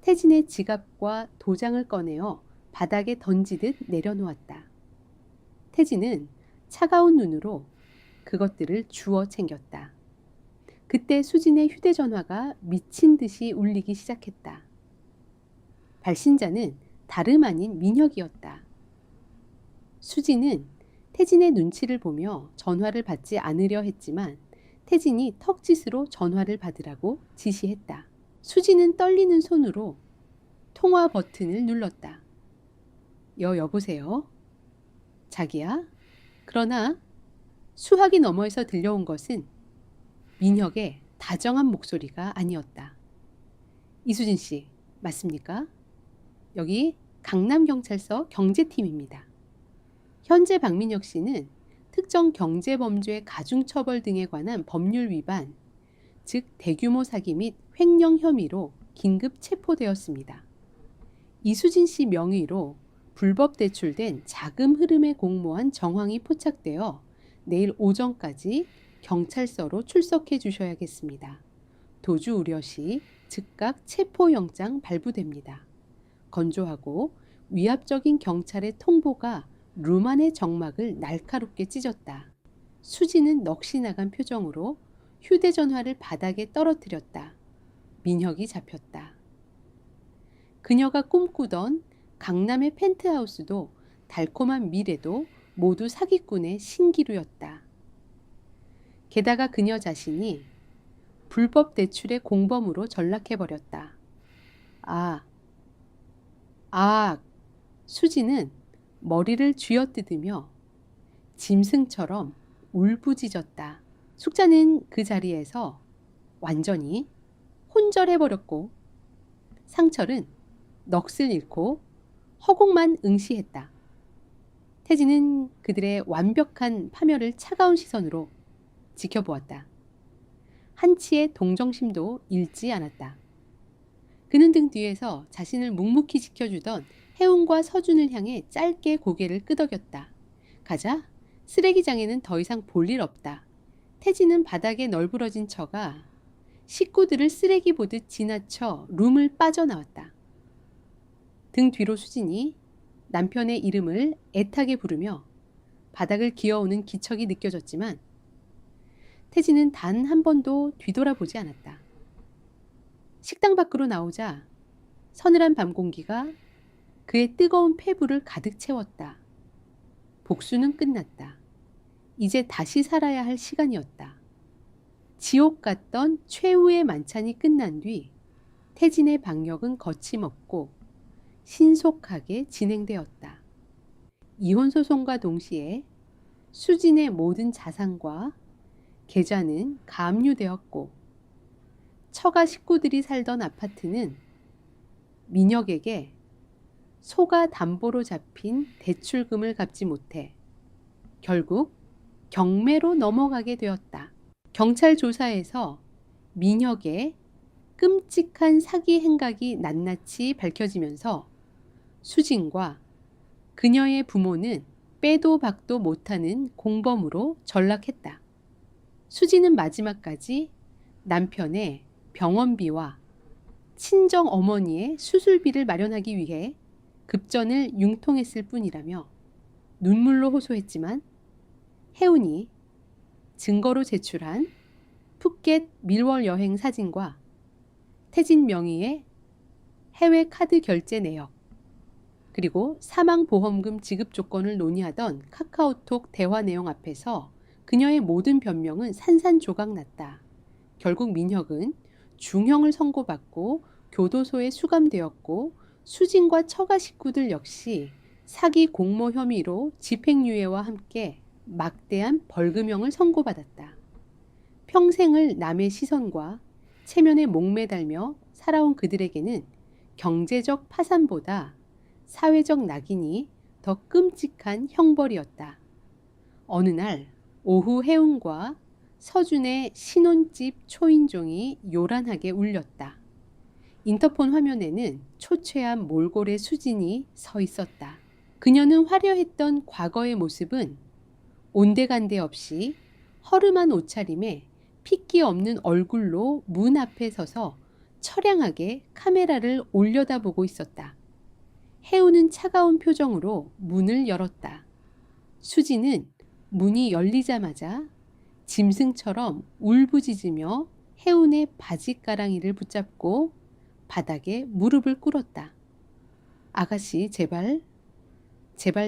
태진의 지갑과 도장을 꺼내어 바닥에 던지듯 내려놓았다. 태진은 차가운 눈으로 그것들을 주워 챙겼다. 그때 수진의 휴대전화가 미친 듯이 울리기 시작했다. 발신자는 다름 아닌 민혁이었다. 수진은 태진의 눈치를 보며 전화를 받지 않으려 했지만 태진이 턱짓으로 전화를 받으라고 지시했다. 수진은 떨리는 손으로 통화 버튼을 눌렀다. 여보세요? 자기야? 그러나 수화기 너머에서 들려온 것은 민혁의 다정한 목소리가 아니었다. 이수진 씨, 맞습니까? 여기 강남경찰서 경제팀입니다. 현재 박민혁 씨는 특정 경제범죄 가중처벌 등에 관한 법률 위반, 즉 대규모 사기 및 횡령 혐의로 긴급 체포되었습니다. 이수진 씨 명의로 불법 대출된 자금 흐름에 공모한 정황이 포착되어 내일 오전까지 경찰서로 출석해 주셔야겠습니다. 도주 우려 시 즉각 체포영장 발부됩니다. 건조하고 위압적인 경찰의 통보가 루만의 정막을 날카롭게 찢었다. 수지는 넋이 나간 표정으로 휴대전화를 바닥에 떨어뜨렸다. 민혁이 잡혔다. 그녀가 꿈꾸던 강남의 펜트하우스도 달콤한 미래도 모두 사기꾼의 신기루였다. 게다가 그녀 자신이 불법 대출의 공범으로 전락해버렸다. 수지는 머리를 쥐어뜯으며 짐승처럼 울부짖었다. 숙자는 그 자리에서 완전히 혼절해버렸고 상철은 넋을 잃고 허공만 응시했다. 태진은 그들의 완벽한 파멸을 차가운 시선으로 지켜보았다. 한치의 동정심도 잃지 않았다. 그는 등 뒤에서 자신을 묵묵히 지켜주던 혜웅과 서준을 향해 짧게 고개를 끄덕였다. 가자. 쓰레기장에는 더 이상 볼 일 없다. 태진은 바닥에 널브러진 처가 식구들을 쓰레기 보듯 지나쳐 룸을 빠져나왔다. 등 뒤로 수진이 남편의 이름을 애타게 부르며 바닥을 기어오는 기척이 느껴졌지만 태진은 단 한 번도 뒤돌아보지 않았다. 식당 밖으로 나오자 서늘한 밤 공기가 그의 뜨거운 폐부를 가득 채웠다. 복수는 끝났다. 이제 다시 살아야 할 시간이었다. 지옥 같던 최후의 만찬이 끝난 뒤 태진의 방역은 거침없고 신속하게 진행되었다. 이혼 소송과 동시에 수진의 모든 자산과 계좌는 가압류되었고 처가 식구들이 살던 아파트는 민혁에게 소가 담보로 잡힌 대출금을 갚지 못해 결국 경매로 넘어가게 되었다. 경찰 조사에서 민혁의 끔찍한 사기 행각이 낱낱이 밝혀지면서 수진과 그녀의 부모는 빼도 박도 못하는 공범으로 전락했다. 수진은 마지막까지 남편의 병원비와 친정 어머니의 수술비를 마련하기 위해 급전을 융통했을 뿐이라며 눈물로 호소했지만 혜운이 증거로 제출한 푸켓 밀월 여행 사진과 태진 명의의 해외 카드 결제 내역 그리고 사망보험금 지급 조건을 논의하던 카카오톡 대화 내용 앞에서 그녀의 모든 변명은 산산조각 났다. 결국 민혁은 중형을 선고받고 교도소에 수감되었고 수진과 처가 식구들 역시 사기 공모 혐의로 집행유예와 함께 막대한 벌금형을 선고받았다. 평생을 남의 시선과 체면에 목매달며 살아온 그들에게는 경제적 파산보다 사회적 낙인이 더 끔찍한 형벌이었다. 어느 날 오후 혜웅과 서준의 신혼집 초인종이 요란하게 울렸다. 인터폰 화면에는 초췌한 몰골의 수진이 서 있었다. 그녀는 화려했던 과거의 모습은 온데간데 없이 허름한 옷차림에 핏기 없는 얼굴로 문 앞에 서서 처량하게 카메라를 올려다보고 있었다. 혜우는 차가운 표정으로 문을 열었다. 수지는 문이 열리자마자 짐승처럼 울부짖으며 혜운의 바지가랑이를 붙잡고 바닥에 무릎을 꿇었다. 아가씨, 제발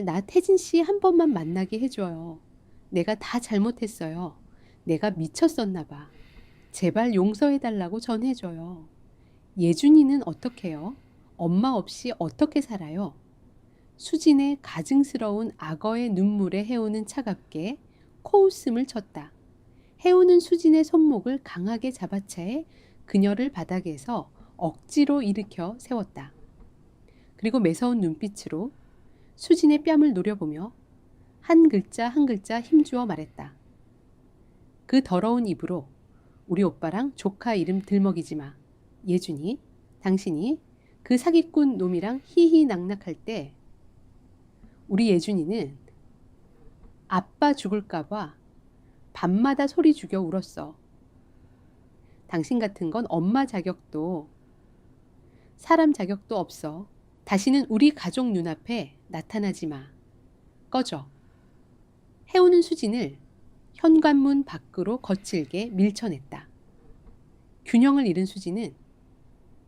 나 태진 씨 한 번만 만나게 해줘요. 내가 다 잘못했어요. 내가 미쳤었나 봐. 제발 용서해달라고 전해줘요. 예준이는 어떡해요? 엄마 없이 어떻게 살아요? 수진의 가증스러운 악어의 눈물에 혜우는 차갑게 코웃음을 쳤다. 혜우는 수진의 손목을 강하게 잡아채 그녀를 바닥에서 억지로 일으켜 세웠다. 그리고 매서운 눈빛으로 수진의 뺨을 노려보며 한 글자 한 글자 힘주어 말했다. 그 더러운 입으로 우리 오빠랑 조카 이름 들먹이지 마. 예준이, 당신이 그 사기꾼 놈이랑 희희낙낙할 때 우리 예준이는 아빠 죽을까봐 밤마다 소리 죽여 울었어. 당신 같은 건 엄마 자격도 사람 자격도 없어. 다시는 우리 가족 눈앞에 나타나지 마. 꺼져. 혜우는 수진을 현관문 밖으로 거칠게 밀쳐냈다. 균형을 잃은 수진은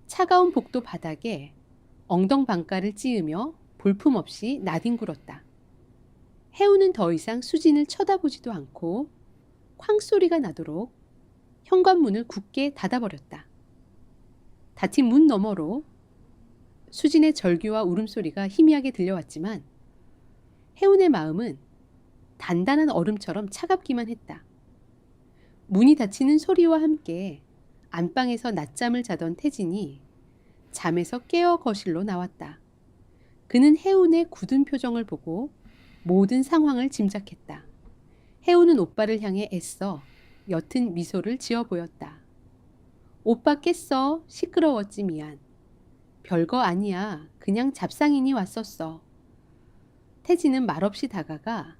차가운 복도 바닥에 엉덩방가를 찧으며 볼품없이 나뒹굴었다. 혜우는 더 이상 수진을 쳐다보지도 않고 쾅소리가 나도록 현관문을 굳게 닫아버렸다. 닫힌 문 너머로 수진의 절규와 울음소리가 희미하게 들려왔지만 혜운의 마음은 단단한 얼음처럼 차갑기만 했다. 문이 닫히는 소리와 함께 안방에서 낮잠을 자던 태진이 잠에서 깨어 거실로 나왔다. 그는 혜운의 굳은 표정을 보고 모든 상황을 짐작했다. 혜운은 오빠를 향해 애써 옅은 미소를 지어 보였다. 오빠 깼어. 시끄러웠지 미안. 별거 아니야. 그냥 잡상인이 왔었어. 태진은 말없이 다가가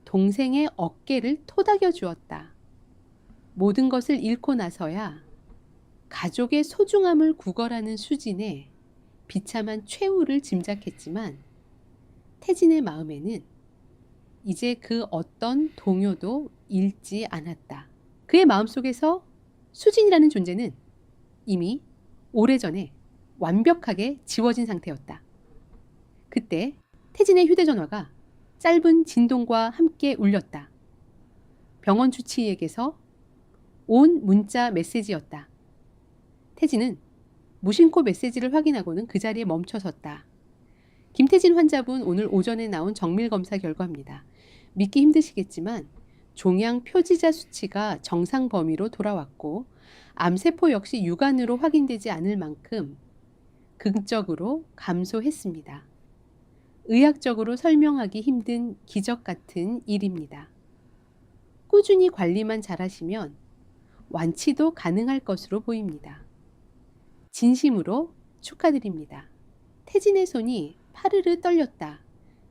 동생의 어깨를 토닥여 주었다. 모든 것을 잃고 나서야 가족의 소중함을 구걸하는 수진의 비참한 최후를 짐작했지만 태진의 마음에는 이제 그 어떤 동요도 잃지 않았다. 그의 마음속에서 수진이라는 존재는 이미 오래전에 완벽하게 지워진 상태였다. 그때 태진의 휴대전화가 짧은 진동과 함께 울렸다. 병원 주치의에게서 온 문자 메시지였다. 태진은 무심코 메시지를 확인하고는 그 자리에 멈춰섰다. 김태진 환자분 오늘 오전에 나온 정밀검사 결과입니다. 믿기 힘드시겠지만 종양 표지자 수치가 정상 범위로 돌아왔고 암세포 역시 육안으로 확인되지 않을 만큼 극적으로 감소했습니다. 의학적으로 설명하기 힘든 기적 같은 일입니다. 꾸준히 관리만 잘하시면 완치도 가능할 것으로 보입니다. 진심으로 축하드립니다. 태진의 손이 파르르 떨렸다.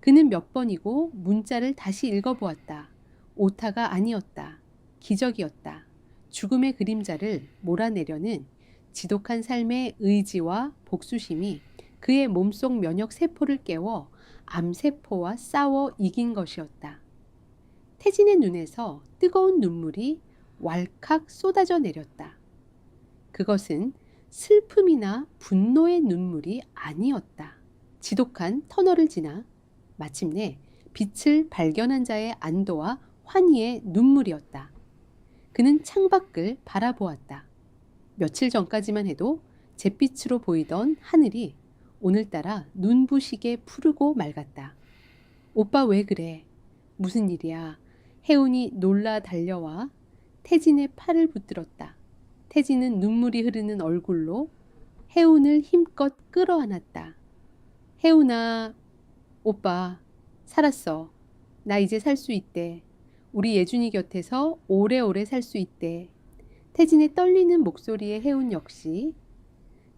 그는 몇 번이고 문자를 다시 읽어보았다. 오타가 아니었다. 기적이었다. 죽음의 그림자를 몰아내려는 지독한 삶의 의지와 복수심이 그의 몸속 면역 세포를 깨워 암세포와 싸워 이긴 것이었다. 태진의 눈에서 뜨거운 눈물이 왈칵 쏟아져 내렸다. 그것은 슬픔이나 분노의 눈물이 아니었다. 지독한 터널을 지나 마침내 빛을 발견한 자의 안도와 환희의 눈물이었다. 그는 창밖을 바라보았다. 며칠 전까지만 해도 잿빛으로 보이던 하늘이 오늘따라 눈부시게 푸르고 맑았다. 오빠 왜 그래? 무슨 일이야? 혜운이 놀라 달려와 태진의 팔을 붙들었다. 태진은 눈물이 흐르는 얼굴로 혜운을 힘껏 끌어안았다. 혜운아, 오빠 살았어. 나 이제 살 수 있대. 우리 예준이 곁에서 오래오래 살 수 있대. 태진의 떨리는 목소리의 혜운 역시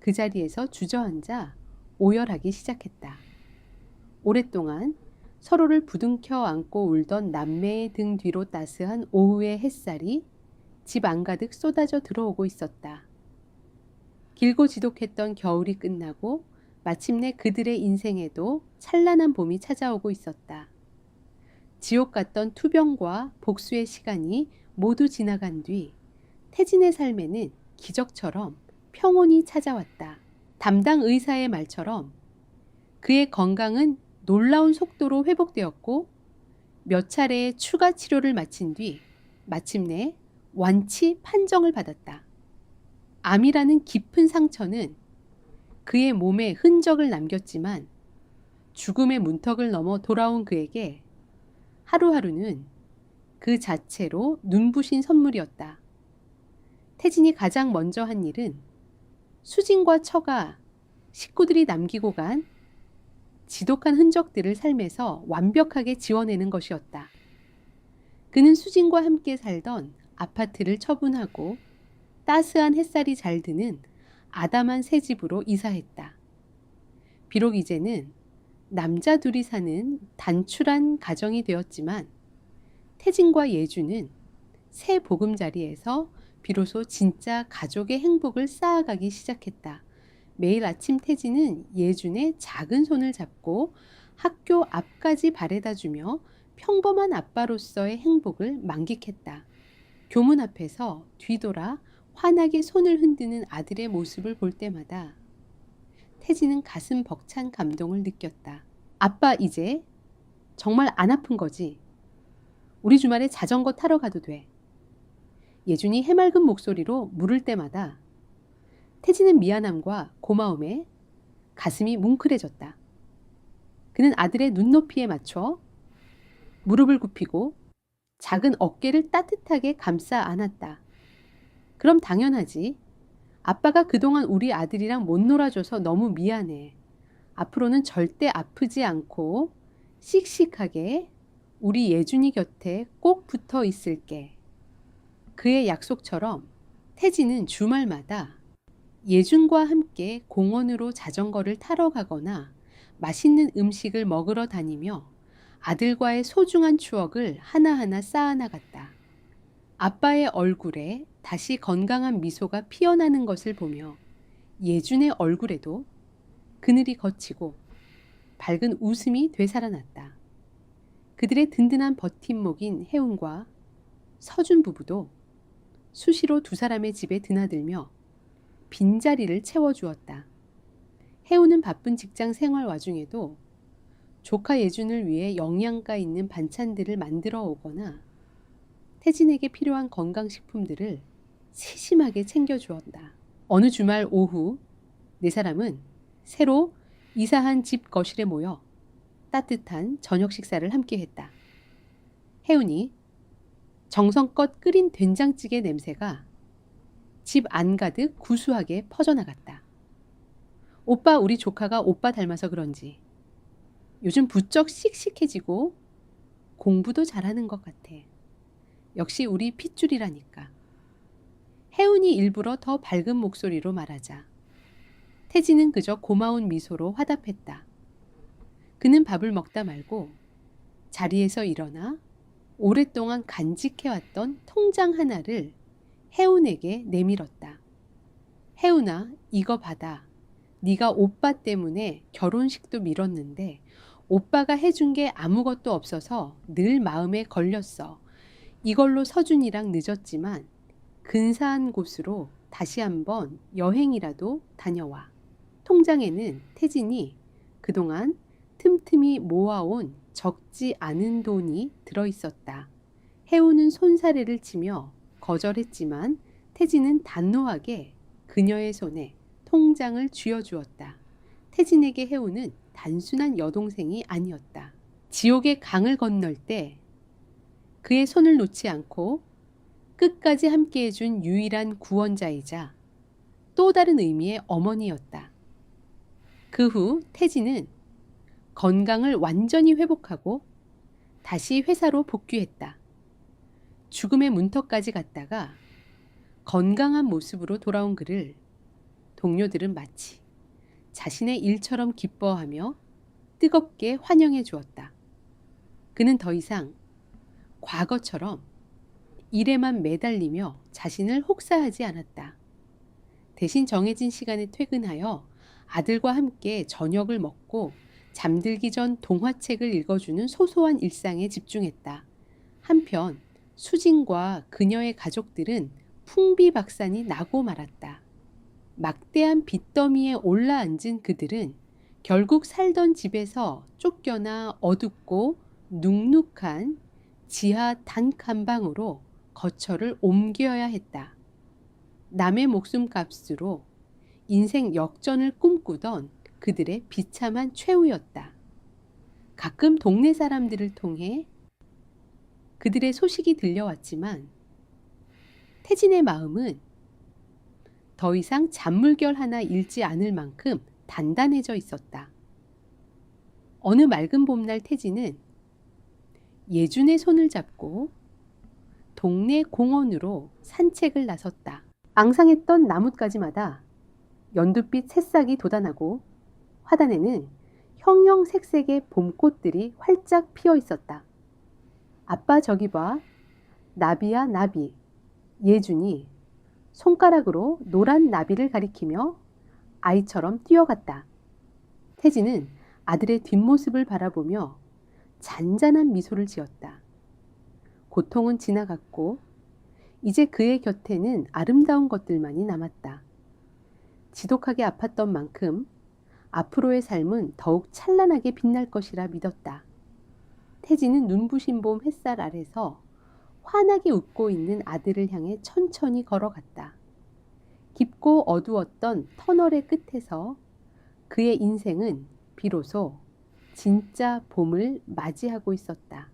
그 자리에서 주저앉아 오열하기 시작했다. 오랫동안 서로를 부둥켜 안고 울던 남매의 등 뒤로 따스한 오후의 햇살이 집 안가득 쏟아져 들어오고 있었다. 길고 지독했던 겨울이 끝나고 마침내 그들의 인생에도 찬란한 봄이 찾아오고 있었다. 지옥 같던 투병과 복수의 시간이 모두 지나간 뒤 태진의 삶에는 기적처럼 평온이 찾아왔다. 담당 의사의 말처럼 그의 건강은 놀라운 속도로 회복되었고 몇 차례의 추가 치료를 마친 뒤 마침내 완치 판정을 받았다. 암이라는 깊은 상처는 그의 몸에 흔적을 남겼지만 죽음의 문턱을 넘어 돌아온 그에게 하루하루는 그 자체로 눈부신 선물이었다. 태진이 가장 먼저 한 일은 수진과 처가 식구들이 남기고 간 지독한 흔적들을 삶에서 완벽하게 지워내는 것이었다. 그는 수진과 함께 살던 아파트를 처분하고 따스한 햇살이 잘 드는 아담한 새 집으로 이사했다. 비록 이제는 남자 둘이 사는 단출한 가정이 되었지만 태진과 예주는 새 보금자리에서 비로소 진짜 가족의 행복을 쌓아가기 시작했다. 매일 아침 태진은 예준의 작은 손을 잡고 학교 앞까지 바래다주며 평범한 아빠로서의 행복을 만끽했다. 교문 앞에서 뒤돌아 환하게 손을 흔드는 아들의 모습을 볼 때마다 태진은 가슴 벅찬 감동을 느꼈다. 아빠 이제 정말 안 아픈 거지? 우리 주말에 자전거 타러 가도 돼. 예준이 해맑은 목소리로 물을 때마다 태진은 미안함과 고마움에 가슴이 뭉클해졌다. 그는 아들의 눈높이에 맞춰 무릎을 굽히고 작은 어깨를 따뜻하게 감싸 안았다. 그럼 당연하지. 아빠가 그동안 우리 아들이랑 못 놀아줘서 너무 미안해. 앞으로는 절대 아프지 않고 씩씩하게 우리 예준이 곁에 꼭 붙어 있을게. 그의 약속처럼 태진은 주말마다 예준과 함께 공원으로 자전거를 타러 가거나 맛있는 음식을 먹으러 다니며 아들과의 소중한 추억을 하나하나 쌓아나갔다. 아빠의 얼굴에 다시 건강한 미소가 피어나는 것을 보며 예준의 얼굴에도 그늘이 걷히고 밝은 웃음이 되살아났다. 그들의 든든한 버팀목인 혜운과 서준 부부도 수시로 두 사람의 집에 드나들며 빈자리를 채워주었다. 혜운은 바쁜 직장 생활 와중에도 조카 예준을 위해 영양가 있는 반찬들을 만들어 오거나 태진에게 필요한 건강식품들을 세심하게 챙겨주었다. 어느 주말 오후 네 사람은 새로 이사한 집 거실에 모여 따뜻한 저녁 식사를 함께 했다. 혜운이 정성껏 끓인 된장찌개 냄새가 집 안가득 구수하게 퍼져나갔다. 오빠 우리 조카가 오빠 닮아서 그런지 요즘 부쩍 씩씩해지고 공부도 잘하는 것 같아. 역시 우리 핏줄이라니까. 혜운이 일부러 더 밝은 목소리로 말하자 태진은 그저 고마운 미소로 화답했다. 그는 밥을 먹다 말고 자리에서 일어나 오랫동안 간직해왔던 통장 하나를 혜운에게 내밀었다. 혜운아, 이거 받아. 네가 오빠 때문에 결혼식도 미뤘는데 오빠가 해준 게 아무것도 없어서 늘 마음에 걸렸어. 이걸로 서준이랑 늦었지만 근사한 곳으로 다시 한번 여행이라도 다녀와. 통장에는 태진이 그동안 틈틈이 모아온 적지 않은 돈이 들어있었다. 혜우는 손사래를 치며 거절했지만 태진은 단호하게 그녀의 손에 통장을 쥐어주었다. 태진에게 혜우는 단순한 여동생이 아니었다. 지옥의 강을 건널 때 그의 손을 놓지 않고 끝까지 함께해준 유일한 구원자이자 또 다른 의미의 어머니였다. 그 후 태진은 건강을 완전히 회복하고 다시 회사로 복귀했다. 죽음의 문턱까지 갔다가 건강한 모습으로 돌아온 그를 동료들은 마치 자신의 일처럼 기뻐하며 뜨겁게 환영해 주었다. 그는 더 이상 과거처럼 일에만 매달리며 자신을 혹사하지 않았다. 대신 정해진 시간에 퇴근하여 아들과 함께 저녁을 먹고 잠들기 전 동화책을 읽어주는 소소한 일상에 집중했다. 한편 수진과 그녀의 가족들은 풍비박산이 나고 말았다. 막대한 빚더미에 올라앉은 그들은 결국 살던 집에서 쫓겨나 어둡고 눅눅한 지하 단칸방으로 거처를 옮겨야 했다. 남의 목숨값으로 인생 역전을 꿈꾸던 그들의 비참한 최후였다. 가끔 동네 사람들을 통해 그들의 소식이 들려왔지만 태진의 마음은 더 이상 잔물결 하나 잃지 않을 만큼 단단해져 있었다. 어느 맑은 봄날 태진은 예준의 손을 잡고 동네 공원으로 산책을 나섰다. 앙상했던 나뭇가지마다 연두빛 새싹이 돋아나고 화단에는 형형색색의 봄꽃들이 활짝 피어 있었다. 아빠 저기 봐. 나비야 나비. 예준이 손가락으로 노란 나비를 가리키며 아이처럼 뛰어갔다. 태진은 아들의 뒷모습을 바라보며 잔잔한 미소를 지었다. 고통은 지나갔고 이제 그의 곁에는 아름다운 것들만이 남았다. 지독하게 아팠던 만큼 앞으로의 삶은 더욱 찬란하게 빛날 것이라 믿었다. 태진은 눈부신 봄 햇살 아래서 환하게 웃고 있는 아들을 향해 천천히 걸어갔다. 깊고 어두웠던 터널의 끝에서 그의 인생은 비로소 진짜 봄을 맞이하고 있었다.